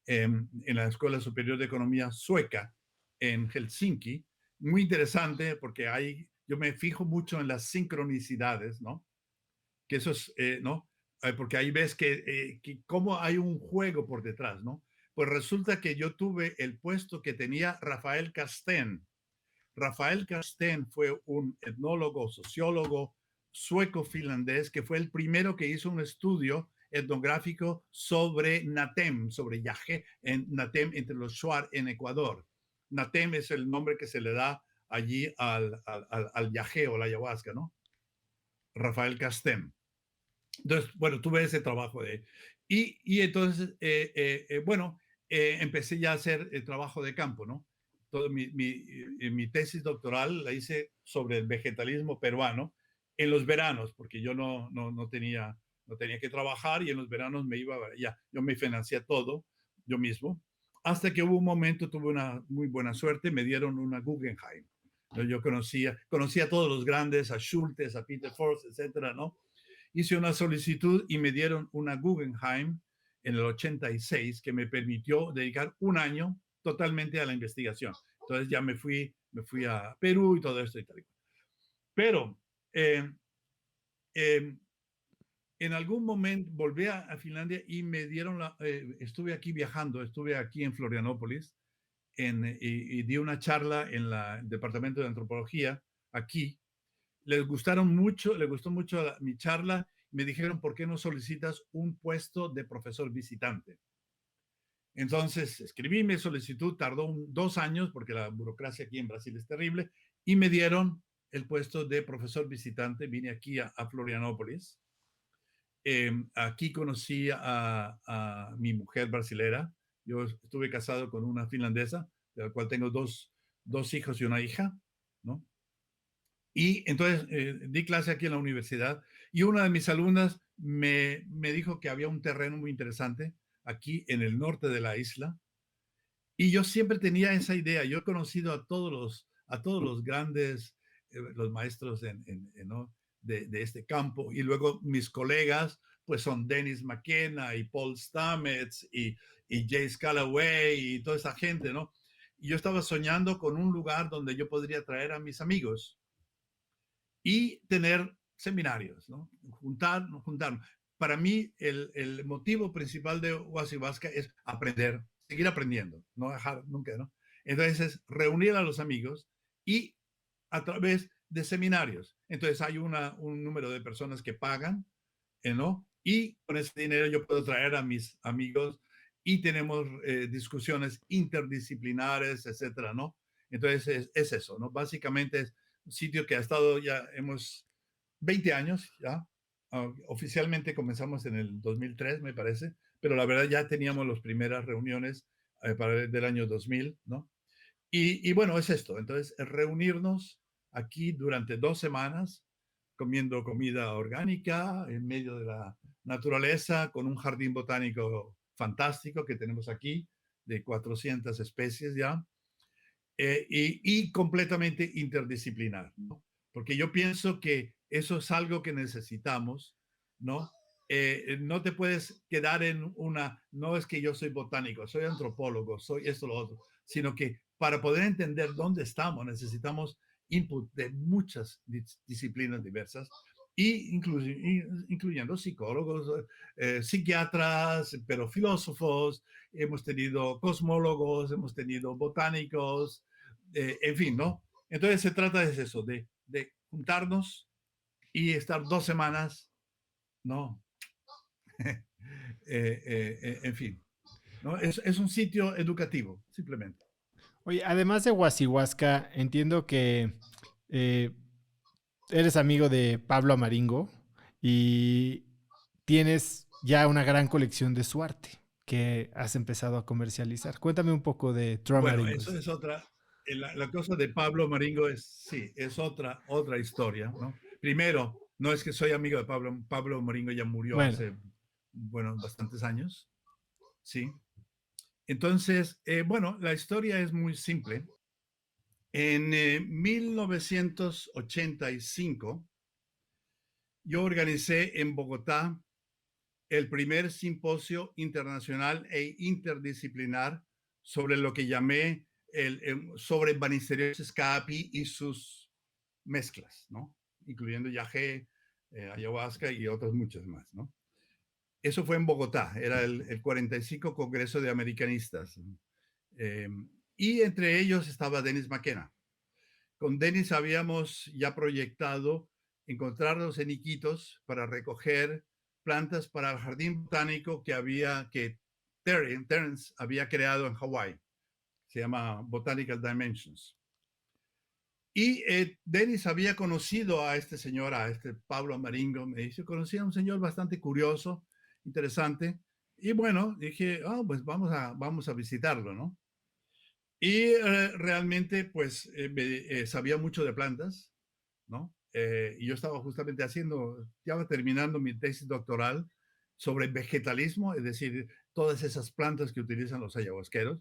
en la Escuela Superior de Economía Sueca en Helsinki. Muy interesante porque yo me fijo mucho en las sincronicidades, ¿no? Que eso es, ¿no? Porque ahí ves que cómo hay un juego por detrás, ¿no? Pues resulta que yo tuve el puesto que tenía Rafael Castén. Rafael Castén fue un etnólogo, sociólogo sueco-finlandés que fue el primero que hizo un estudio etnográfico sobre Natem, sobre Yajé, en Natem entre los Shuar en Ecuador. Natem es el nombre que se le da allí al Yajé o la ayahuasca, ¿no? Rafael Castén. Entonces, bueno, tuve ese trabajo y entonces, bueno, empecé ya a hacer el trabajo de campo, ¿no? Todo mi tesis doctoral la hice sobre el vegetalismo peruano en los veranos, porque yo no tenía que trabajar y en los veranos yo me financié todo yo mismo, hasta que hubo un momento, tuve una muy buena suerte, me dieron una Guggenheim. Yo conocía a todos los grandes, a Schultes, a Peter Forst, etcétera, ¿no? Hice una solicitud y me dieron una Guggenheim en el 86 que me permitió dedicar un año totalmente a la investigación. Entonces ya me fui a Perú y todo esto y tal. Pero eh, eh, en algún momento volví a Finlandia y me dieron estuve aquí viajando, estuve aquí en Florianópolis y di una charla en el Departamento de Antropología aquí. Les gustó mucho mi charla. Me dijeron, ¿por qué no solicitas un puesto de profesor visitante? Entonces escribí mi solicitud, tardó 2 años porque la burocracia aquí en Brasil es terrible, y me dieron el puesto de profesor visitante. Vine aquí a Florianópolis. Aquí conocí a mi mujer brasilera. Yo estuve casado con una finlandesa, de la cual tengo dos hijos y una hija, ¿no? Y entonces di clase aquí en la universidad y una de mis alumnas me dijo que había un terreno muy interesante aquí en el norte de la isla. Y yo siempre tenía esa idea. Yo he conocido a todos los grandes, los maestros ¿no? de este campo. Y luego mis colegas, pues son Dennis McKenna y Paul Stamets y Jay Scalloway y toda esa gente, ¿no? Y yo estaba soñando con un lugar donde yo podría traer a mis amigos y tener seminarios, ¿no? Juntar. Para mí, el motivo principal de Huasihuasca es aprender, seguir aprendiendo, no dejar nunca, ¿no? Entonces, es reunir a los amigos y a través de seminarios. Entonces, hay un número de personas que pagan, ¿no? Y con ese dinero yo puedo traer a mis amigos y tenemos discusiones interdisciplinares, etcétera, ¿no? Entonces, es eso, ¿no? Básicamente es un sitio que ha estado ya, 20 años ya. Oficialmente comenzamos en el 2003, me parece, pero la verdad ya teníamos las primeras reuniones para del año 2000, ¿no? Y bueno, es esto. Entonces, es reunirnos aquí durante 2 semanas, comiendo comida orgánica en medio de la naturaleza, con un jardín botánico fantástico que tenemos aquí, de 400 especies ya, y completamente interdisciplinar, ¿no? Porque yo pienso que eso es algo que necesitamos, ¿no? No te puedes quedar en no es que yo soy botánico, soy antropólogo, soy esto, lo otro, sino que para poder entender dónde estamos necesitamos input de muchas disciplinas diversas, y incluyendo psicólogos, psiquiatras, pero filósofos, hemos tenido cosmólogos, hemos tenido botánicos, en fin, ¿no? Entonces se trata de eso, de juntarnos y estar 2 semanas, ¿no? En fin, ¿no? Es un sitio educativo, simplemente. Oye, además de Huasihuasca, entiendo que eh, eres amigo de Pablo Amaringo y tienes ya una gran colección de su arte que has empezado a comercializar. Cuéntame un poco de True Bueno, eso Amaringos. es otra. La cosa de Pablo Maringo sí, es otra historia, ¿no? Primero, no es que soy amigo de Pablo Maringo ya murió Bueno, hace, bueno, bastantes años, sí. Entonces, bueno, la historia es muy simple. En 1985, yo organicé en Bogotá el primer simposio internacional e interdisciplinar sobre lo que llamé sobre Banisteriopsis caapi y sus mezclas, ¿no? Incluyendo yagé, ayahuasca y otras muchas más, ¿no? Eso fue en Bogotá, era el 45 Congreso de Americanistas. Eh, y entre ellos estaba Dennis McKenna. Con Dennis habíamos ya proyectado encontrarnos en Iquitos para recoger plantas para el jardín botánico que Terence había creado en Hawái. Se llama Botanical Dimensions. Y Dennis había conocido a este señor, a este Pablo Amaringo. Me dice, conocía a un señor bastante curioso, interesante. Y bueno, dije, pues vamos a visitarlo, ¿no? Y realmente, pues, sabía mucho de plantas, ¿no? Y yo estaba justamente ya terminando mi tesis doctoral sobre vegetalismo, es decir, todas esas plantas que utilizan los ayahuasqueros,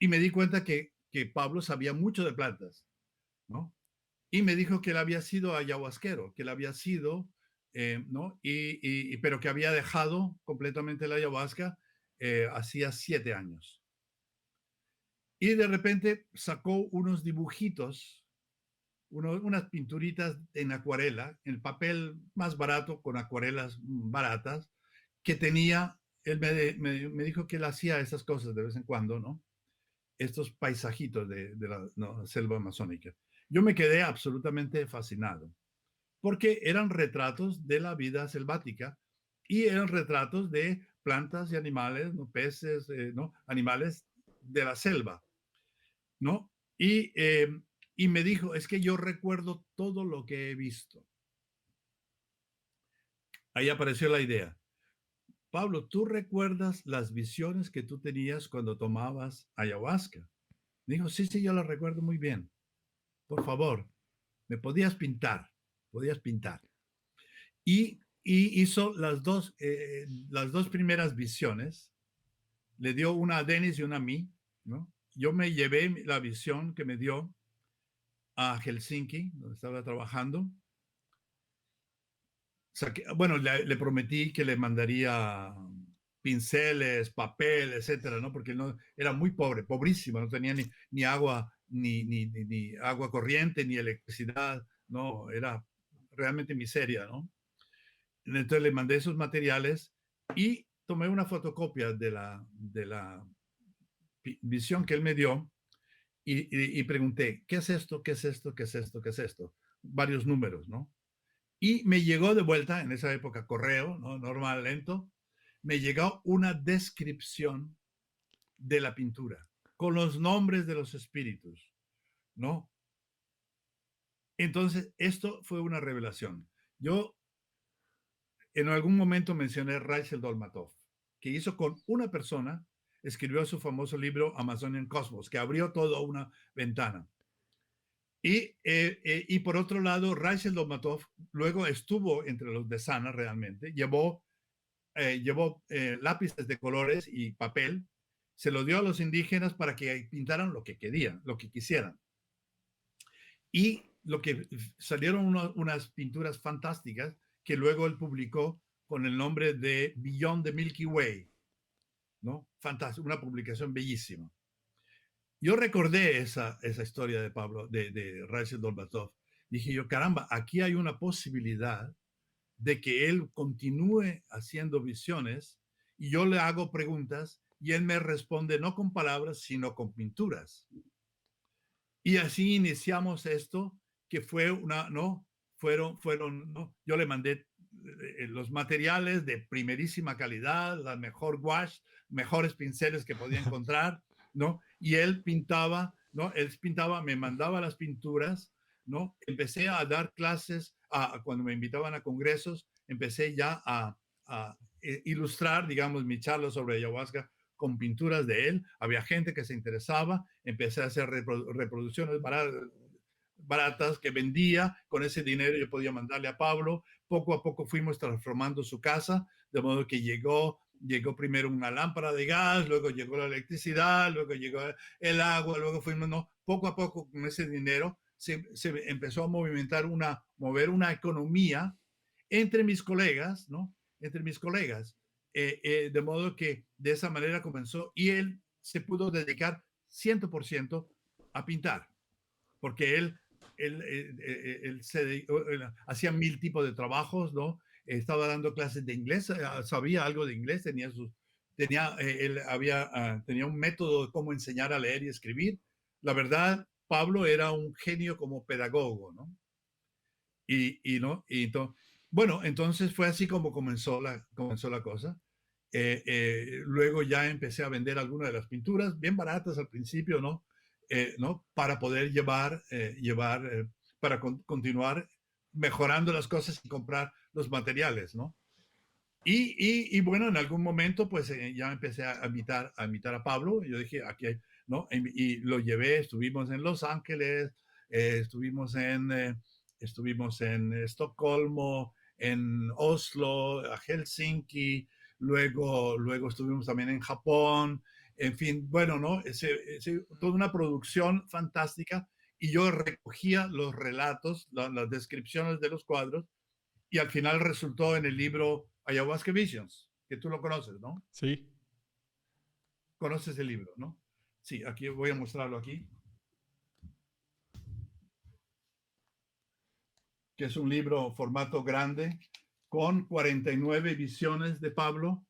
y me di cuenta que Pablo sabía mucho de plantas, ¿no? Y me dijo que él había sido ayahuasquero, que él había sido, ¿no? Pero que había dejado completamente la ayahuasca hacía 7 años. Y de repente sacó unos dibujitos, unas pinturitas en acuarela, en papel más barato, con acuarelas baratas, que tenía, él me dijo que él hacía esas cosas de vez en cuando, ¿no? Estos paisajitos de la, no, selva amazónica. Yo me quedé absolutamente fascinado, porque eran retratos de la vida selvática y eran retratos de plantas y animales, ¿no? Peces, ¿no? Animales de la selva, ¿no? Y me dijo, es que yo recuerdo todo lo que he visto. Ahí apareció la idea. Pablo, ¿tú recuerdas las visiones que tú tenías cuando tomabas ayahuasca? Me dijo, sí, sí, yo las recuerdo muy bien. Por favor, me podías pintar. Y hizo las dos primeras visiones, le dio una a Denis y una a mí, ¿no? Yo me llevé la visión que me dio a Helsinki, donde estaba trabajando. Bueno, le prometí que le mandaría pinceles, papel, etcétera, ¿no? Porque no, era muy pobre, pobrísimo, no tenía ni agua, ni agua corriente, ni electricidad, no, era realmente miseria, ¿no? Entonces le mandé esos materiales y tomé una fotocopia de la visión que él me dio y pregunté, ¿qué es esto? ¿Qué es esto? ¿Qué es esto? ¿Qué es esto? Varios números, ¿no? Y me llegó de vuelta, en esa época correo, ¿no? Normal, lento, me llegó una descripción de la pintura con los nombres de los espíritus, ¿no? Entonces, esto fue una revelación. Yo en algún momento mencioné Rachel Dolmatov, que hizo con una persona, escribió su famoso libro Amazonian Cosmos, que abrió toda una ventana. Y por otro lado, Rachel Dolmatov luego estuvo entre los de Sana realmente, llevó lápices de colores y papel, se lo dio a los indígenas para que pintaran lo que querían, lo que quisieran. Y lo que salieron unas pinturas fantásticas que luego él publicó con el nombre de Beyond the Milky Way, ¿no? Fantástico, una publicación bellísima. Yo recordé esa historia de Pablo, de Rachel Dolbatov. Dije yo, caramba, aquí hay una posibilidad de que él continúe haciendo visiones y yo le hago preguntas y él me responde no con palabras, sino con pinturas. Y así iniciamos esto, que fue no, no, yo le mandé los materiales de primerísima calidad, la mejor gouache, mejores pinceles que podía encontrar, ¿no? Y él pintaba, ¿no? Él pintaba, me mandaba las pinturas, ¿no? Empecé a dar clases, cuando me invitaban a congresos, empecé ya a ilustrar, digamos, mi charla sobre ayahuasca con pinturas de él. Había gente que se interesaba, empecé a hacer reproducciones baratas que vendía, con ese dinero yo podía mandarle a Pablo. Poco a poco fuimos transformando su casa, de modo que llegó primero una lámpara de gas, luego llegó la electricidad, luego llegó el agua, luego fuimos, no, poco a poco con ese dinero se empezó a mover una economía entre mis colegas, ¿no? Entre mis colegas. De modo que de esa manera comenzó y él se pudo dedicar 100% a pintar, porque él hacía 1000 tipos de trabajos, ¿no? Estaba dando clases de inglés, sabía algo de inglés, tenía un método de cómo enseñar a leer y escribir. La verdad, Pablo era un genio como pedagogo, ¿no? ¿No? Bueno, entonces fue así como comenzó la cosa. Luego ya empecé a vender algunas de las pinturas, bien baratas al principio, ¿no? ¿No? Para poder para continuar mejorando las cosas y comprar los materiales, ¿no? Y bueno, en algún momento, pues ya empecé a invitar a Pablo. Y yo dije, aquí hay, ¿no? Y lo llevé, estuvimos en Los Ángeles, estuvimos en Estocolmo, en Oslo, a Helsinki, luego estuvimos también en Japón, en fin, bueno, ¿no? Toda una producción fantástica y yo recogía los relatos, las descripciones de los cuadros y al final resultó en el libro Ayahuasca Visions, que tú lo conoces, ¿no? Sí. conoces el libro, ¿no? Sí, aquí voy a mostrarlo aquí. Que es un libro formato grande con 49 visiones de Pablo,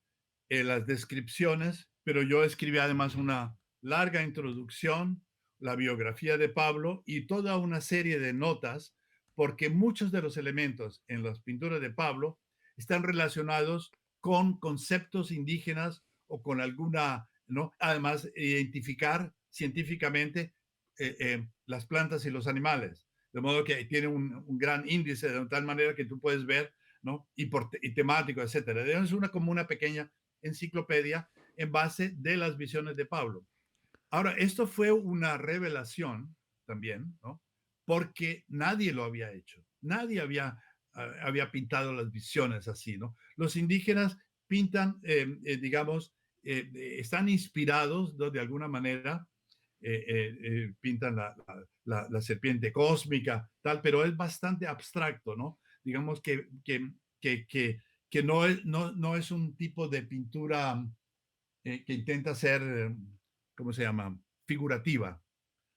las descripciones, pero yo escribí además una larga introducción, la biografía de Pablo y toda una serie de notas, porque muchos de los elementos en las pinturas de Pablo están relacionados con conceptos indígenas o con alguna, ¿no? Además, identificar científicamente las plantas y los animales, de modo que tiene un gran índice de tal manera que tú puedes ver, ¿no? Y temático, etcétera. Es como una pequeña enciclopedia en base de las visiones de Pablo. Ahora, esto fue una revelación también, ¿no? Porque nadie lo había hecho. Nadie había pintado las visiones así, ¿no? Los indígenas pintan, digamos, están inspirados, ¿no? De alguna manera, pintan la serpiente cósmica, tal, pero es bastante abstracto, ¿no? Digamos que no es un tipo de pintura que intenta ser, ¿cómo se llama? Figurativa,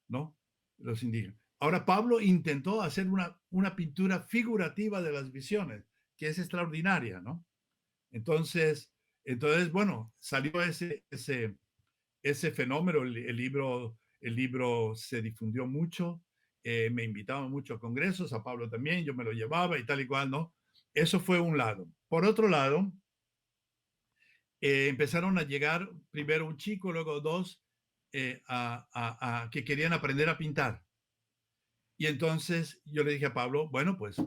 ¿no? Los indígenas. Ahora, Pablo intentó hacer una pintura figurativa de las visiones, que es extraordinaria, ¿no? Entonces, bueno, salió ese fenómeno, el libro se difundió mucho, me invitaban mucho a congresos, a Pablo también, yo me lo llevaba y tal y cual, ¿no? Eso fue un lado. Por otro lado, empezaron a llegar primero un chico, luego dos, que querían aprender a pintar. Y entonces yo le dije a Pablo, bueno, pues,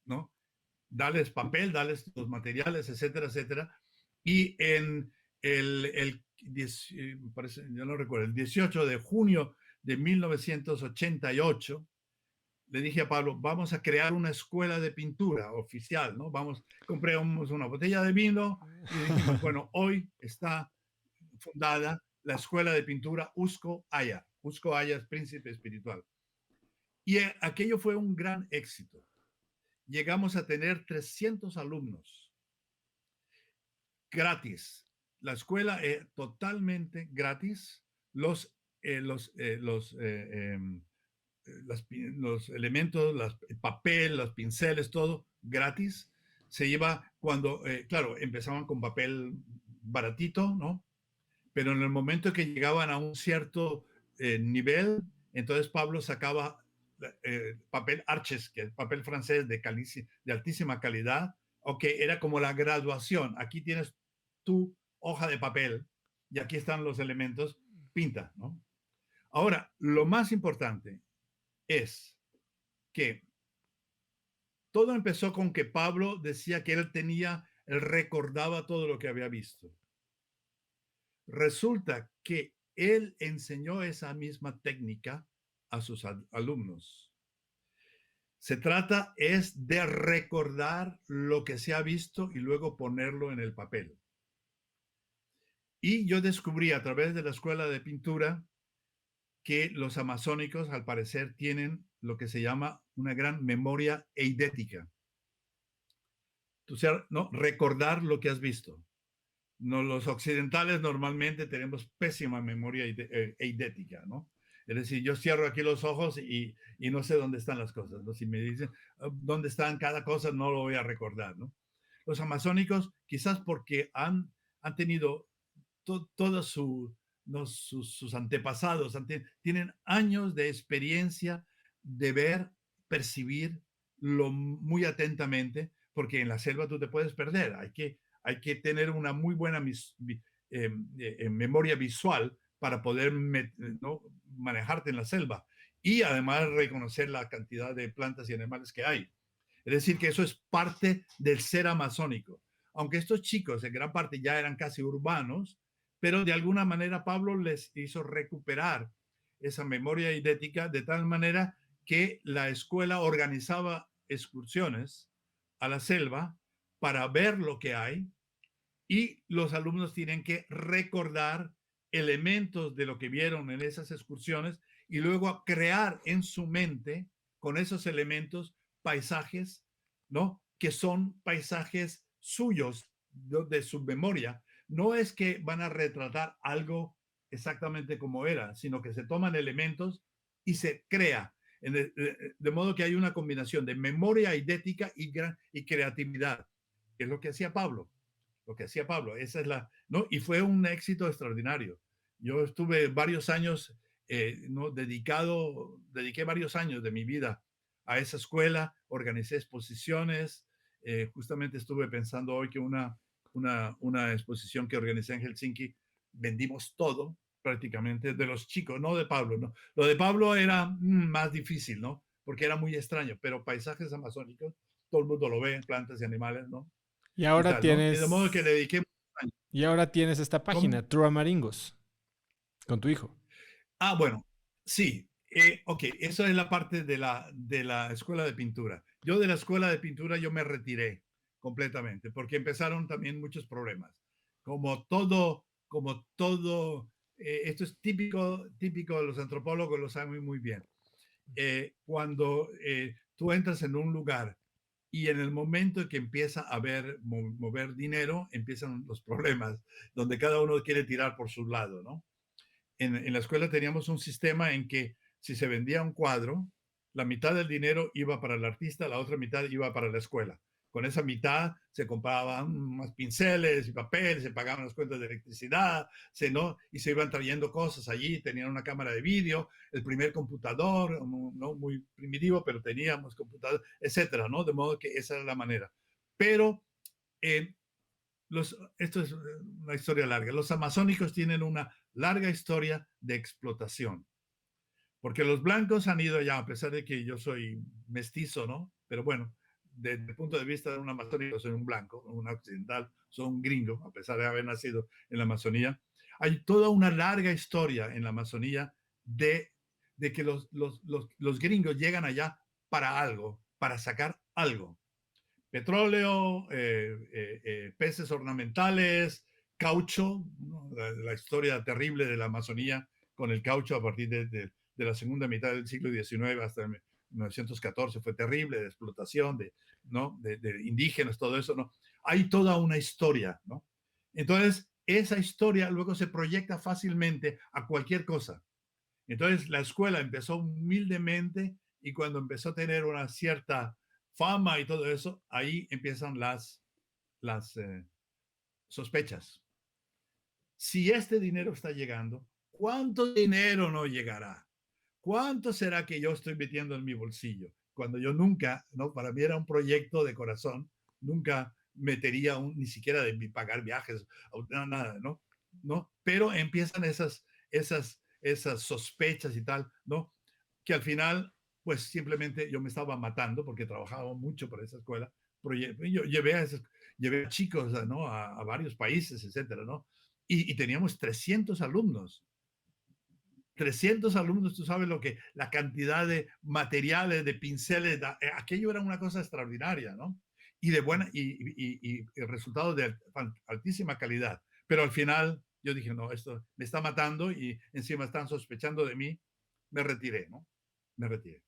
¿no? Dales papel, dales los materiales, etcétera, etcétera. Y en yo no recuerdo, el 18 de junio de 1988, le dije a Pablo, vamos a crear una escuela de pintura oficial, ¿no? Compramos una botella de vino y dijimos, bueno, hoy está fundada la escuela de pintura Usco Aya. Usco Aya es príncipe espiritual. Y aquello fue un gran éxito. Llegamos a tener 300 alumnos gratis. La escuela es totalmente gratis. Los, eh, los, eh, los, eh, eh, los elementos, el papel, los pinceles, todo gratis. Se lleva cuando, claro, empezaban con papel baratito, ¿no? Pero en el momento que llegaban a un cierto nivel, entonces Pablo sacaba papel Arches, que es papel francés de altísima calidad, o que era como la graduación. Aquí tienes tu hoja de papel y aquí están los elementos, pinta, ¿no? Ahora, lo más importante es que todo empezó con que Pablo decía que él recordaba todo lo que había visto. Resulta que él enseñó esa misma técnica a sus alumnos. Se trata es de recordar lo que se ha visto y luego ponerlo en el papel. Y yo descubrí a través de la escuela de pintura que los amazónicos, al parecer, tienen lo que se llama una gran memoria eidética. O sea, ¿no? Recordar lo que has visto. No, los occidentales normalmente tenemos pésima memoria eidética, ¿no? Es decir, yo cierro aquí los ojos y no sé dónde están las cosas, ¿no? Si me dicen dónde están cada cosa, no lo voy a recordar, ¿no? Los amazónicos, quizás porque han tenido todos sus antepasados, tienen años de experiencia de ver, percibir muy atentamente, porque en la selva tú te puedes perder, hay que tener una muy buena memoria visual para poder ¿no? manejarte en la selva y además reconocer la cantidad de plantas y animales que hay. Es decir, que eso es parte del ser amazónico. Aunque estos chicos en gran parte ya eran casi urbanos, pero de alguna manera Pablo les hizo recuperar esa memoria idética de tal manera que la escuela organizaba excursiones a la selva para ver lo que hay y los alumnos tienen que recordar elementos de lo que vieron en esas excursiones y luego crear en su mente con esos elementos paisajes, ¿no? Que son paisajes suyos de su memoria, no es que van a retratar algo exactamente como era, sino que se toman elementos y se crea. De modo que hay una combinación de memoria idética y creatividad, que es lo que hacía Pablo. Lo que hacía Pablo, esa es la, ¿no? Y fue un éxito extraordinario. Yo estuve varios años, ¿no? Dediqué varios años de mi vida a esa escuela, organicé exposiciones, justamente estuve pensando hoy que una exposición que organicé en Helsinki, vendimos todo prácticamente de los chicos, no de Pablo, ¿no? Lo de Pablo era más difícil, ¿no? Porque era muy extraño, pero paisajes amazónicos, todo el mundo lo ve, plantas y animales, ¿no? Y Y ahora tal, ¿no? Y de modo que le tienes, dediqué años. y ahora tienes esta ¿Cómo? página, True Amaringos, con tu hijo. Ah, bueno, sí. Ok, eso es la parte de la escuela de pintura. Yo de la escuela de pintura yo me retiré completamente porque empezaron también muchos problemas. Como todo, esto es típico de los antropólogos, lo saben muy bien. Cuando tú entras en un lugar y en el momento en que empieza a mover dinero, empiezan los problemas, donde cada uno quiere tirar por su lado, ¿no? En la escuela teníamos un sistema en que si se vendía un cuadro, la mitad del dinero iba para el artista, la otra mitad iba para la escuela. Con esa mitad se compraban más pinceles y papel, se pagaban las cuentas de electricidad, ¿no? Y se iban trayendo cosas allí, tenían una cámara de vídeo, el primer computador, no muy primitivo, pero teníamos computador, etcétera, ¿no? De modo que esa era la manera. Pero eh, esto es una historia larga. Los amazónicos tienen una larga historia de explotación, porque los blancos han ido allá, a pesar de que yo soy mestizo, ¿no? Pero bueno, desde el punto de vista de un amazónico, soy un blanco, un occidental, soy un gringo, a pesar de haber nacido en la Amazonía. Hay toda una larga historia en la Amazonía de que los gringos llegan allá para algo, para sacar algo petróleo, peces ornamentales, caucho, ¿no? La historia terrible de la Amazonía con el caucho a partir de la segunda mitad del siglo XIX hasta 1914 fue terrible, de explotación, ¿no? de indígenas, todo eso, ¿no? Hay toda una historia, ¿no? Entonces, esa historia luego se proyecta fácilmente a cualquier cosa. Entonces, la escuela empezó humildemente y cuando empezó a tener una cierta fama y todo eso, ahí empiezan las sospechas. Si este dinero está llegando, ¿cuánto dinero no llegará? ¿Cuánto será que yo estoy metiendo en mi bolsillo? Cuando yo nunca, ¿no? Para mí era un proyecto de corazón, nunca metería ni siquiera de pagar viajes, nada, ¿no? ¿No? Pero empiezan esas sospechas y tal, ¿no? Que al final, pues simplemente yo me estaba matando porque trabajaba mucho para esa escuela. Yo llevé a chicos, ¿no? A varios países, etcétera, ¿no? Y teníamos 300 alumnos. 300 alumnos, tú sabes lo que, la cantidad de materiales, de pinceles, aquello era una cosa extraordinaria, ¿no? Y de buena, y resultados de altísima calidad. Pero al final yo dije, no, esto me está matando y encima están sospechando de mí, me retiré, ¿no? Me retiré.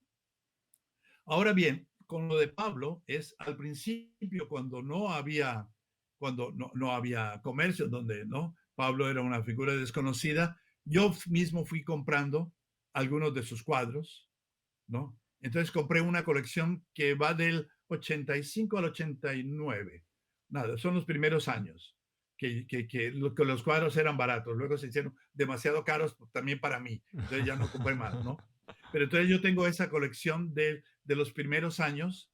Ahora bien, con lo de Pablo es al principio cuando no había comercio, donde no Pablo era una figura desconocida, yo mismo fui comprando algunos de sus cuadros, ¿no? Entonces compré una colección que va del 85 al 89. Nada, son los primeros años que los cuadros eran baratos, luego se hicieron demasiado caros también para mí, entonces ya no compré más, ¿no? Pero entonces yo tengo esa colección de los primeros años,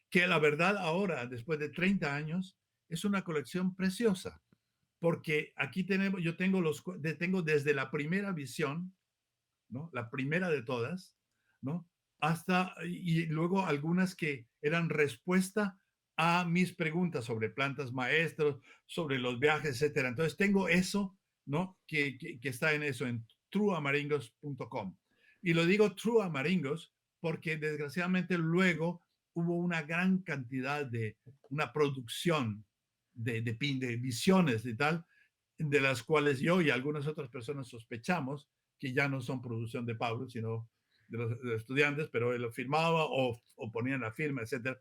que la verdad ahora, después de 30 años, es una colección preciosa, porque aquí yo tengo desde la primera visión, ¿no? La primera de todas, ¿no? Y luego algunas que eran respuesta a mis preguntas sobre plantas maestros, sobre los viajes, etcétera. Entonces tengo eso, ¿no? Que está en eso, en trueamaringos.com. Y lo digo True Amaringos porque desgraciadamente luego hubo una gran cantidad una producción de visiones y tal, de las cuales yo y algunas otras personas sospechamos que ya no son producción de Pablo, sino de los estudiantes, pero él lo firmaba o ponían la firma, etcétera.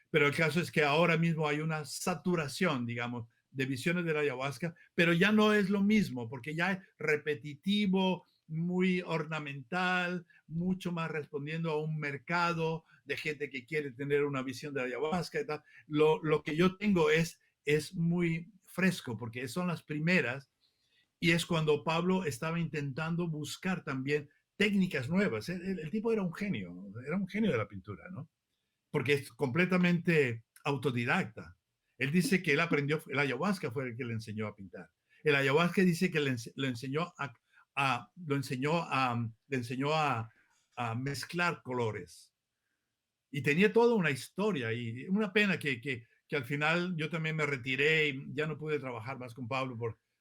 Pero el caso es que ahora mismo hay una saturación, digamos, de visiones de la ayahuasca, pero ya no es lo mismo, porque ya es repetitivo, muy ornamental, mucho más respondiendo a un mercado de gente que quiere tener una visión de la ayahuasca y tal. Lo que yo tengo es muy fresco, porque son las primeras, y es cuando Pablo estaba intentando buscar también técnicas nuevas. El tipo era un genio de la pintura, ¿no? Porque es completamente autodidacta. Él dice que él aprendió, el ayahuasca fue el que le enseñó a pintar. El ayahuasca dice que le enseñó le enseñó a mezclar colores. Y tenía toda una historia y una pena que al final yo también me retiré y ya no pude trabajar más con Pablo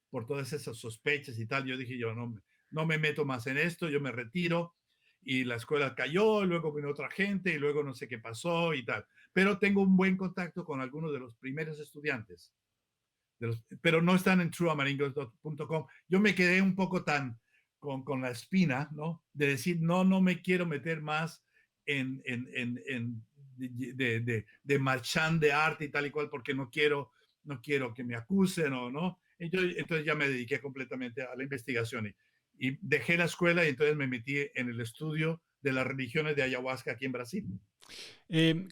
por todas esas sospechas y tal. Yo dije, yo no me meto más en esto, yo me retiro, y la escuela cayó, y luego vino otra gente y luego no sé qué pasó y tal. Pero tengo un buen contacto con algunos de los primeros estudiantes, pero no están en trueamaringos.com. Yo me quedé un poco con la espina, ¿no? De decir, no me quiero meter más en de marchand de arte y tal y cual, porque no quiero que me acusen o no. Entonces ya me dediqué completamente a la investigación y dejé la escuela y entonces me metí en el estudio de las religiones de ayahuasca aquí en Brasil.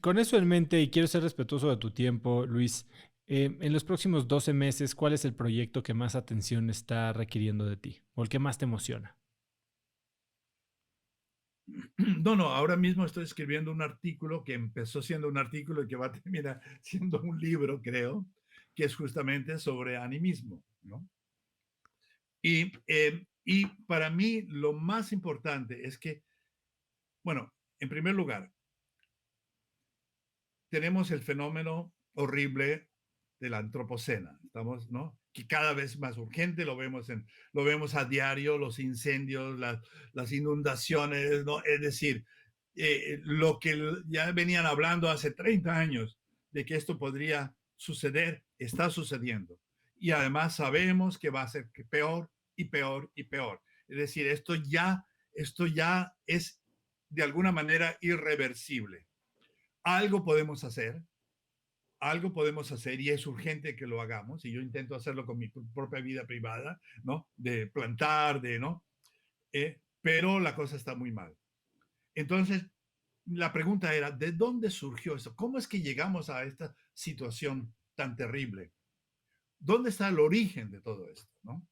Con eso en mente, y quiero ser respetuoso de tu tiempo, Luis, en los próximos 12 meses, ¿cuál es el proyecto que más atención está requiriendo de ti o el que más te emociona? No, ahora mismo estoy escribiendo un artículo que empezó siendo un artículo y que va a terminar siendo un libro, creo, que es justamente sobre animismo, ¿no? Y para mí lo más importante es que, bueno, en primer lugar, tenemos el fenómeno horrible de la antropocena, estamos, ¿no? Que cada vez más urgente, lo vemos a diario, los incendios, las inundaciones, ¿no? Es decir, lo que ya venían hablando hace 30 años de que esto podría suceder, está sucediendo. Y además sabemos que va a ser peor y peor y peor. Es decir, esto ya es de alguna manera irreversible. Algo podemos hacer, algo podemos hacer y es urgente que lo hagamos, y yo intento hacerlo con mi propia vida privada, ¿no? De plantar, ¿no? Pero la cosa está muy mal. Entonces, la pregunta era, ¿de dónde surgió esto? ¿Cómo es que llegamos a esta situación tan terrible? ¿Dónde está el origen de todo esto, no?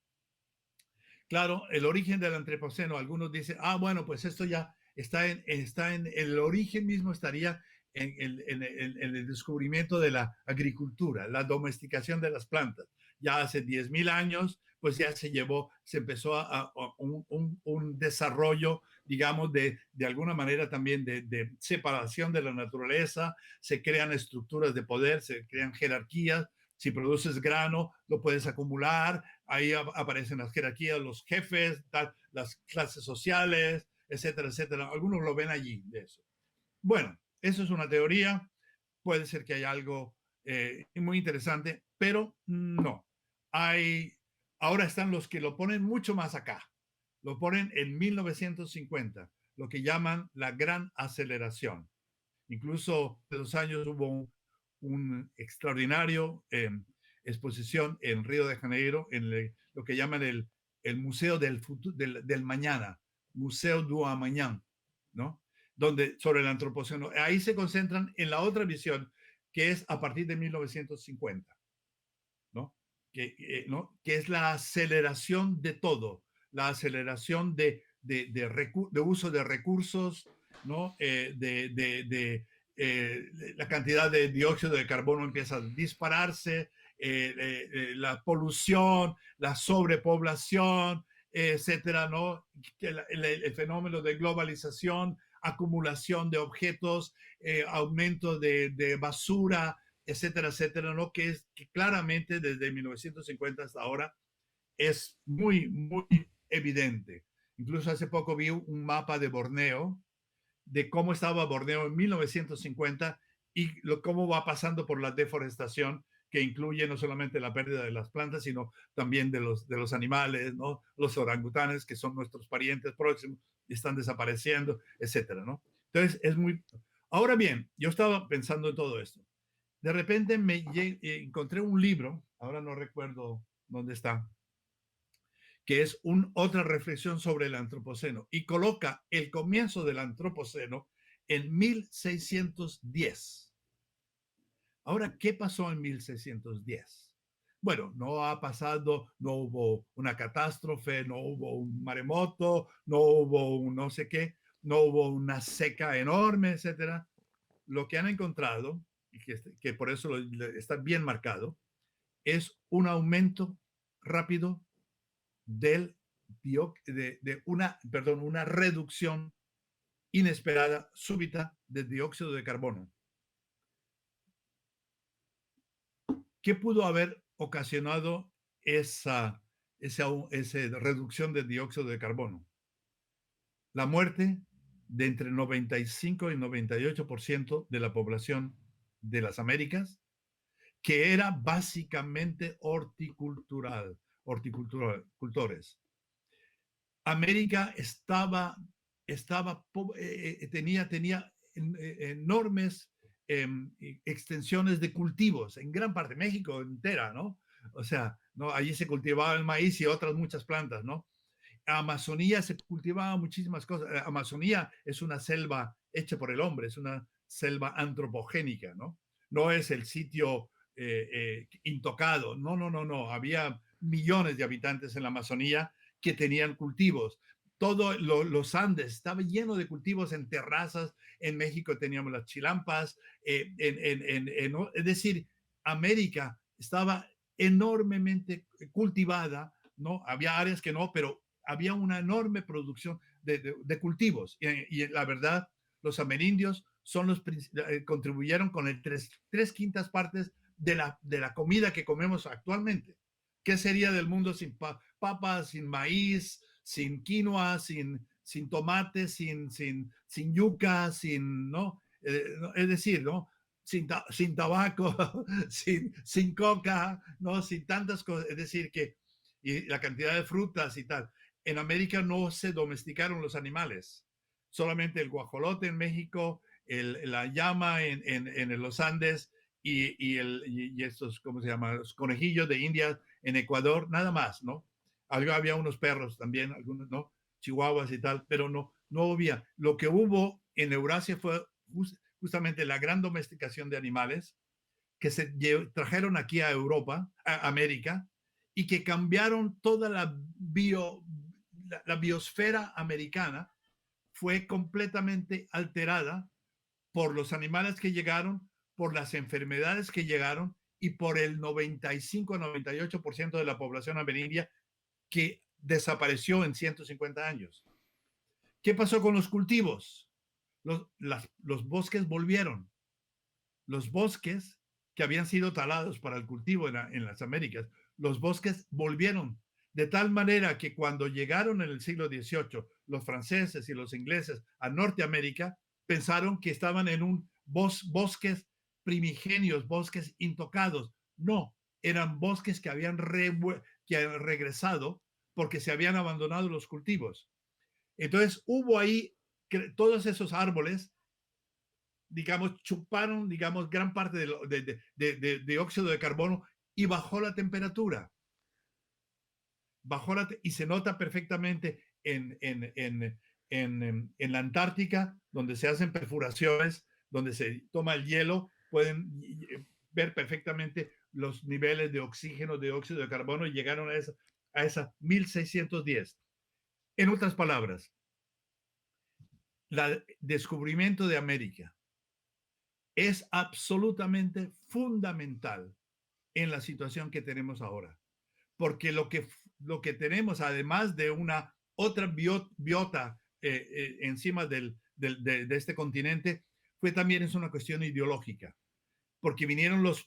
Claro, el origen del antropoceno, algunos dicen, bueno, pues esto ya está en el origen mismo estaría en el descubrimiento de la agricultura, la domesticación de las plantas. Ya hace 10.000 años, pues ya se empezó a un desarrollo, digamos, de alguna manera también de separación de la naturaleza, se crean estructuras de poder, se crean jerarquías. Si produces grano, lo puedes acumular, ahí aparecen las jerarquías, los jefes, tal, las clases sociales, etcétera, etcétera. Algunos lo ven allí de eso. Bueno, eso es una teoría, puede ser que haya algo muy interesante, pero no. Hay, ahora están los que lo ponen mucho más acá, lo ponen en 1950, lo que llaman la gran aceleración. Incluso de los años hubo un extraordinario exposición en Río de Janeiro, lo que llaman el Museo del Mañana, Museo do Amanhã, ¿no? Donde, sobre el antropoceno, ahí se concentran en la otra visión, que es a partir de 1950, ¿no? ¿no? Que es la aceleración de todo, la aceleración de uso de recursos, ¿no? La cantidad de dióxido de carbono empieza a dispararse, la polución, la sobrepoblación, etcétera, ¿no? El fenómeno de globalización, acumulación de objetos, aumento de basura, etcétera, etcétera, ¿no? Que claramente desde 1950 hasta ahora es muy evidente. Incluso hace poco vi un mapa de Borneo, de cómo estaba Borneo en 1950 y cómo va pasando por la deforestación, que incluye no solamente la pérdida de las plantas, sino también de los animales, ¿no? Los orangutanes, que son nuestros parientes próximos, y están desapareciendo, etcétera, ¿no? Entonces, es muy... Ahora bien, yo estaba pensando en todo esto. De repente encontré un libro ahora no recuerdo dónde está, que es otra reflexión sobre el antropoceno y coloca el comienzo del antropoceno en 1610. Ahora, ¿qué pasó en 1610? Bueno, no ha pasado, no hubo una catástrofe, no hubo un maremoto, no hubo un no sé qué, no hubo una seca enorme, etcétera. Lo que han encontrado, y que por eso está bien marcado, es un aumento rápido del una reducción inesperada, súbita, de dióxido de carbono. ¿Qué pudo haber ocasionado esa reducción de dióxido de carbono? La muerte de entre 95 y 98% de la población de las Américas, que era básicamente horticultores. América tenía enormes extensiones de cultivos, en gran parte, México entera, ¿no? O sea, ¿no? Allí se cultivaba el maíz y otras muchas plantas, ¿no? Amazonía se cultivaba muchísimas cosas. Amazonía es una selva hecha por el hombre, es una selva antropogénica, ¿no? No es el sitio intocado, no, no, no, no. Había millones de habitantes en la Amazonía que tenían cultivos. Los Andes estaba lleno de cultivos en terrazas. En México teníamos las chilampas. Es decir, América estaba enormemente cultivada, ¿no? Había áreas que no, pero había una enorme producción de cultivos. Y la verdad, los amerindios contribuyeron con el tres quintas partes de la comida que comemos actualmente. ¿Qué sería del mundo sin papas, sin maíz, sin quinoa, sin tomate, sin yuca, ¿no? Es decir, ¿no? Sin tabaco, sin coca, ¿no? Sin tantas cosas. Es decir, que y la cantidad de frutas y tal. En América no se domesticaron los animales, solamente el guajolote en México, la llama en los Andes y estos, ¿cómo se llama? Los conejillos de India en Ecuador, nada más, ¿no? Había unos perros también, algunos, ¿no? Chihuahuas y tal, pero no había. Lo que hubo en Eurasia fue justamente la gran domesticación de animales que se trajeron aquí a Europa, a América, y que cambiaron toda la biosfera americana, fue completamente alterada por los animales que llegaron, por las enfermedades que llegaron y por el 95-98% de la población amerindia que desapareció en 150 años. ¿Qué pasó con los cultivos? Los bosques volvieron. Los bosques que habían sido talados para el cultivo en las Américas, los bosques volvieron de tal manera que cuando llegaron en el siglo XVIII los franceses y los ingleses a Norteamérica, pensaron que estaban en un bosques primigenios, bosques intocados. No, eran bosques que habían regresado porque se habían abandonado los cultivos. Entonces hubo ahí todos esos árboles, digamos, chuparon, digamos, gran parte de dióxido de carbono y bajó la temperatura. Y se nota perfectamente en la Antártica, donde se hacen perforaciones, donde se toma el hielo, pueden ver perfectamente los niveles de oxígeno, de dióxido de carbono, y llegaron a esa 1610. En otras palabras, el descubrimiento de América es absolutamente fundamental en la situación que tenemos ahora. Porque lo que tenemos, además de una otra biota encima de este continente, es una cuestión ideológica. Porque vinieron las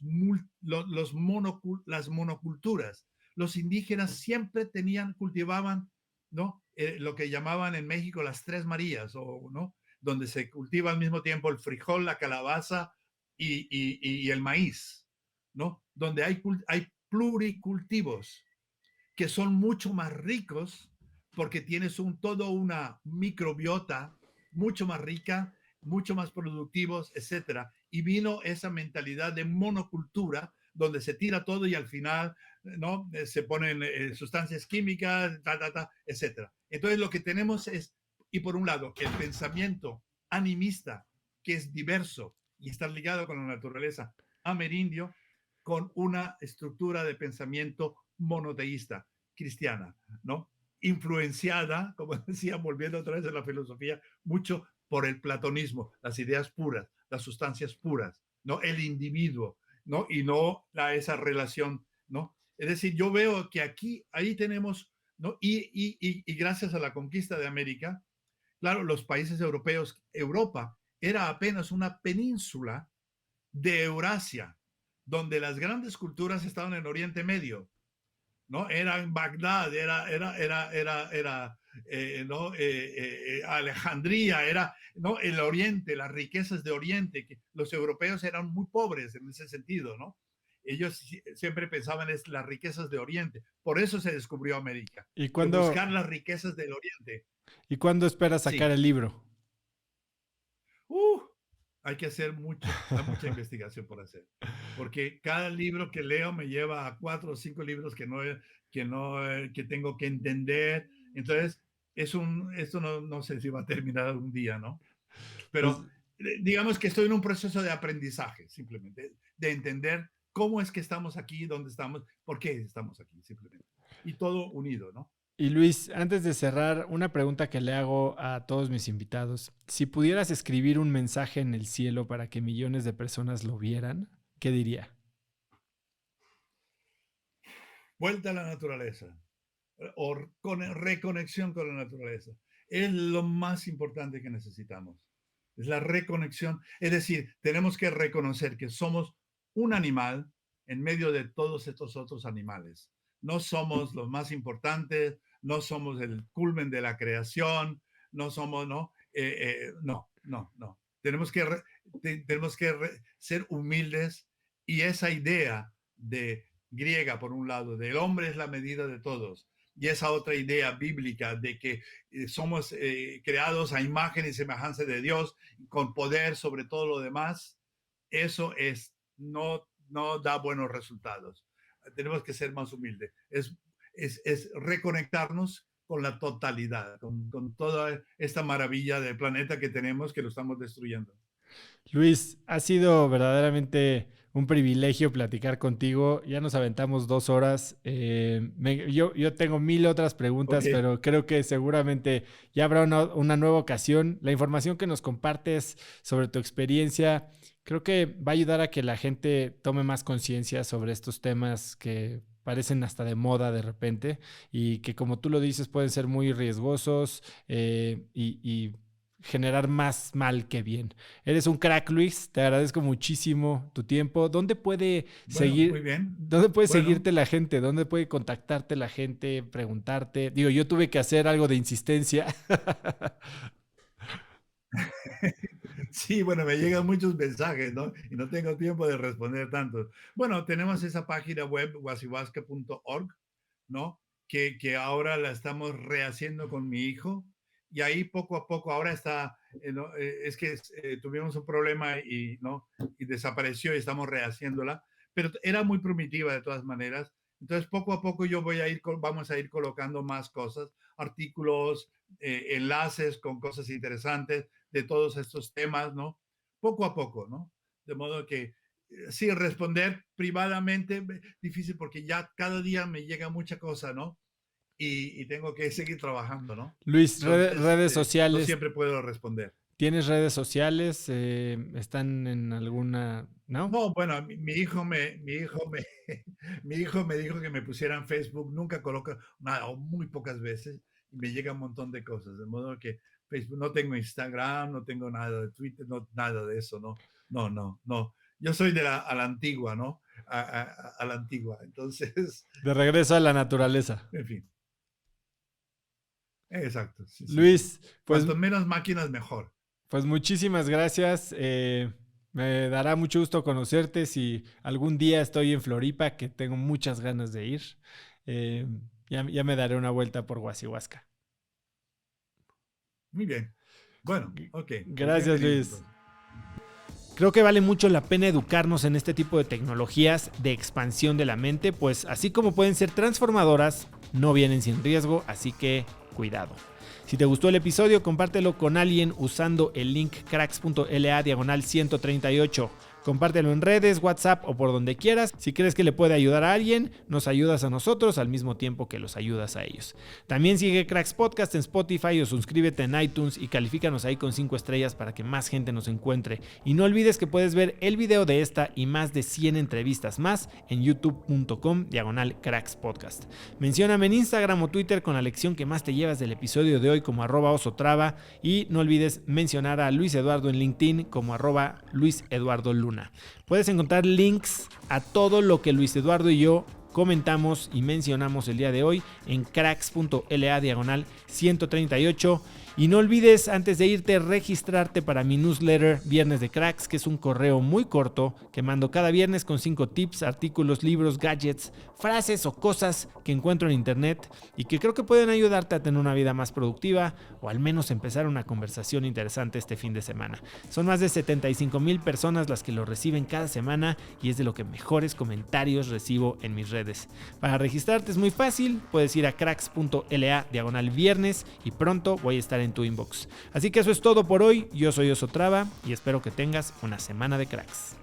monoculturas. Los indígenas siempre cultivaban, ¿no? Lo que llamaban en México las Tres Marías, ¿no? Donde se cultiva al mismo tiempo el frijol, la calabaza y el maíz, ¿no? Donde hay pluricultivos que son mucho más ricos porque tienes toda una microbiota mucho más rica, mucho más productivos, etcétera. Y vino esa mentalidad de monocultura donde se tira todo y al final, ¿no? Se ponen sustancias químicas, etcétera. Entonces lo que tenemos es, y por un lado, el pensamiento animista, que es diverso y está ligado con la naturaleza amerindio, con una estructura de pensamiento monoteísta, cristiana, ¿no? Influenciada, como decía, volviendo otra vez a la filosofía, mucho por el platonismo, las ideas puras, las sustancias puras, ¿no? El individuo, ¿no? Y no esa relación, ¿no? Es decir, yo veo que aquí, ahí tenemos, ¿no? Y gracias a la conquista de América, claro, los países europeos, Europa era apenas una península de Eurasia, donde las grandes culturas estaban en Oriente Medio, ¿no? Era en Bagdad, ¿no? Alejandría, era, ¿no? El Oriente, las riquezas de Oriente, que los europeos eran muy pobres en ese sentido, ¿no? Ellos siempre pensaban en las riquezas de Oriente, por eso se descubrió América, ¿Y de cuándo, buscar las riquezas del Oriente. ¿y cuándo esperas sacar Sí. el libro? Uh, hay que hacer hay mucha investigación por hacer, porque cada libro que leo me lleva a 4 o 5 libros que tengo que entender. Entonces, esto no sé si va a terminar algún día, ¿no? Pues, Pero digamos que estoy en un proceso de aprendizaje, simplemente, de entender cómo es que estamos aquí, dónde estamos, por qué estamos aquí, simplemente. Y todo unido, ¿no? y Luis, antes de cerrar, una pregunta que le hago a todos mis invitados. Si pudieras escribir un mensaje en el cielo para que millones de personas lo vieran, ¿qué diría? Vuelta a la naturaleza, o reconexión con la naturaleza. Es lo más importante que necesitamos. Es la reconexión. Es decir, tenemos que reconocer que somos un animal en medio de todos estos otros animales. No somos los más importantes, no somos el culmen de la creación, no somos, no, no. Tenemos que ser humildes y esa idea de griega, por un lado, del hombre es la medida de todos, y esa otra idea bíblica de que somos creados a imagen y semejanza de Dios, con poder sobre todo lo demás, eso no da buenos resultados. Tenemos que ser más humildes. Es reconectarnos con la totalidad, con toda esta maravilla del planeta que tenemos, que lo estamos destruyendo. Luis, ha sido verdaderamente un privilegio platicar contigo. Ya nos aventamos 2 horas. Yo tengo 1000 otras preguntas, Ok, pero creo que seguramente ya habrá una nueva ocasión. La información que nos compartes sobre tu experiencia, creo que va a ayudar a que la gente tome más conciencia sobre estos temas que parecen hasta de moda de repente y que, como tú lo dices, pueden ser muy riesgosos y generar más mal que bien. Eres un crack, Luis. Te agradezco muchísimo tu tiempo. bueno, muy bien. ¿Dónde puede Bueno, seguirte la gente? ¿Dónde puede contactarte la gente? Preguntarte. Digo, yo tuve que hacer algo de insistencia. sí, bueno, me llegan muchos mensajes, ¿no? Y no tengo tiempo de responder tantos. Bueno, tenemos esa página web, guasihuasca.org, ¿no? Que ahora la estamos rehaciendo con mi hijo. Y ahí poco a poco, ahora está, ¿no? Es que tuvimos un problema y, ¿no? Y desapareció y estamos rehaciéndola. Pero era muy primitiva de todas maneras. Entonces, poco a poco vamos a ir colocando más cosas, artículos, enlaces con cosas interesantes de todos estos temas, ¿no? Poco a poco, ¿no? De modo que sí, responder privadamente, difícil porque ya cada día me llega mucha cosa, ¿no? Y tengo que seguir trabajando, ¿no? Luis, Entonces, redes no sociales. siempre puedo responder. ¿Tienes redes sociales? ¿Están en alguna? ¿No? No, bueno, mi hijo me dijo que me pusiera en Facebook, nunca coloca nada, o muy pocas veces, y me llega un montón de cosas, de modo que Facebook, no tengo Instagram, no tengo nada de Twitter, no, nada de eso, no, no. Yo soy a la antigua, ¿no? A la antigua, entonces, De regreso a la naturaleza. en fin, exacto, sí. Luis, pues Cuanto menos máquinas, mejor. Pues muchísimas gracias. Me dará mucho gusto conocerte si algún día estoy en Floripa, que tengo muchas ganas de ir. Eh, ya me daré una vuelta por Huasihuasca. Muy bien. Bueno, ok, pues Gracias, bienvenido Luis. entonces. Creo que vale mucho la pena educarnos en este tipo de tecnologías de expansión de la mente, pues así como pueden ser transformadoras, no vienen sin riesgo, así que cuidado. Si te gustó el episodio, compártelo con alguien usando el link cracks.la/138. Compártelo en redes, WhatsApp o por donde quieras. Si crees que le puede ayudar a alguien, nos ayudas a nosotros al mismo tiempo que los ayudas a ellos. También sigue Cracks Podcast en Spotify o suscríbete en iTunes y califícanos ahí con 5 estrellas para que más gente nos encuentre. Y no olvides que puedes ver el video de esta y más de 100 entrevistas más en youtube.com/crackspodcast. Mencióname en Instagram o Twitter con la lección que más te llevas del episodio de hoy como @osotrava y no olvides mencionar a Luis Eduardo en LinkedIn como @LuisEduardoLuna. Puedes encontrar links a todo lo que Luis Eduardo y yo comentamos y mencionamos el día de hoy en cracks.la/138. Y no olvides, antes de irte, registrarte para mi newsletter Viernes de Cracks, que es un correo muy corto que mando cada viernes con 5 tips, artículos, libros, gadgets, frases o cosas que encuentro en internet y que creo que pueden ayudarte a tener una vida más productiva o al menos empezar una conversación interesante este fin de semana. Son más de 75,000 personas las que lo reciben cada semana y es de lo que mejores comentarios recibo en mis redes. Para registrarte es muy fácil, puedes ir a cracks.la/viernes y pronto voy a estar en tu inbox. Así que eso es todo por hoy. Yo soy Osotrava y espero que tengas una semana de cracks.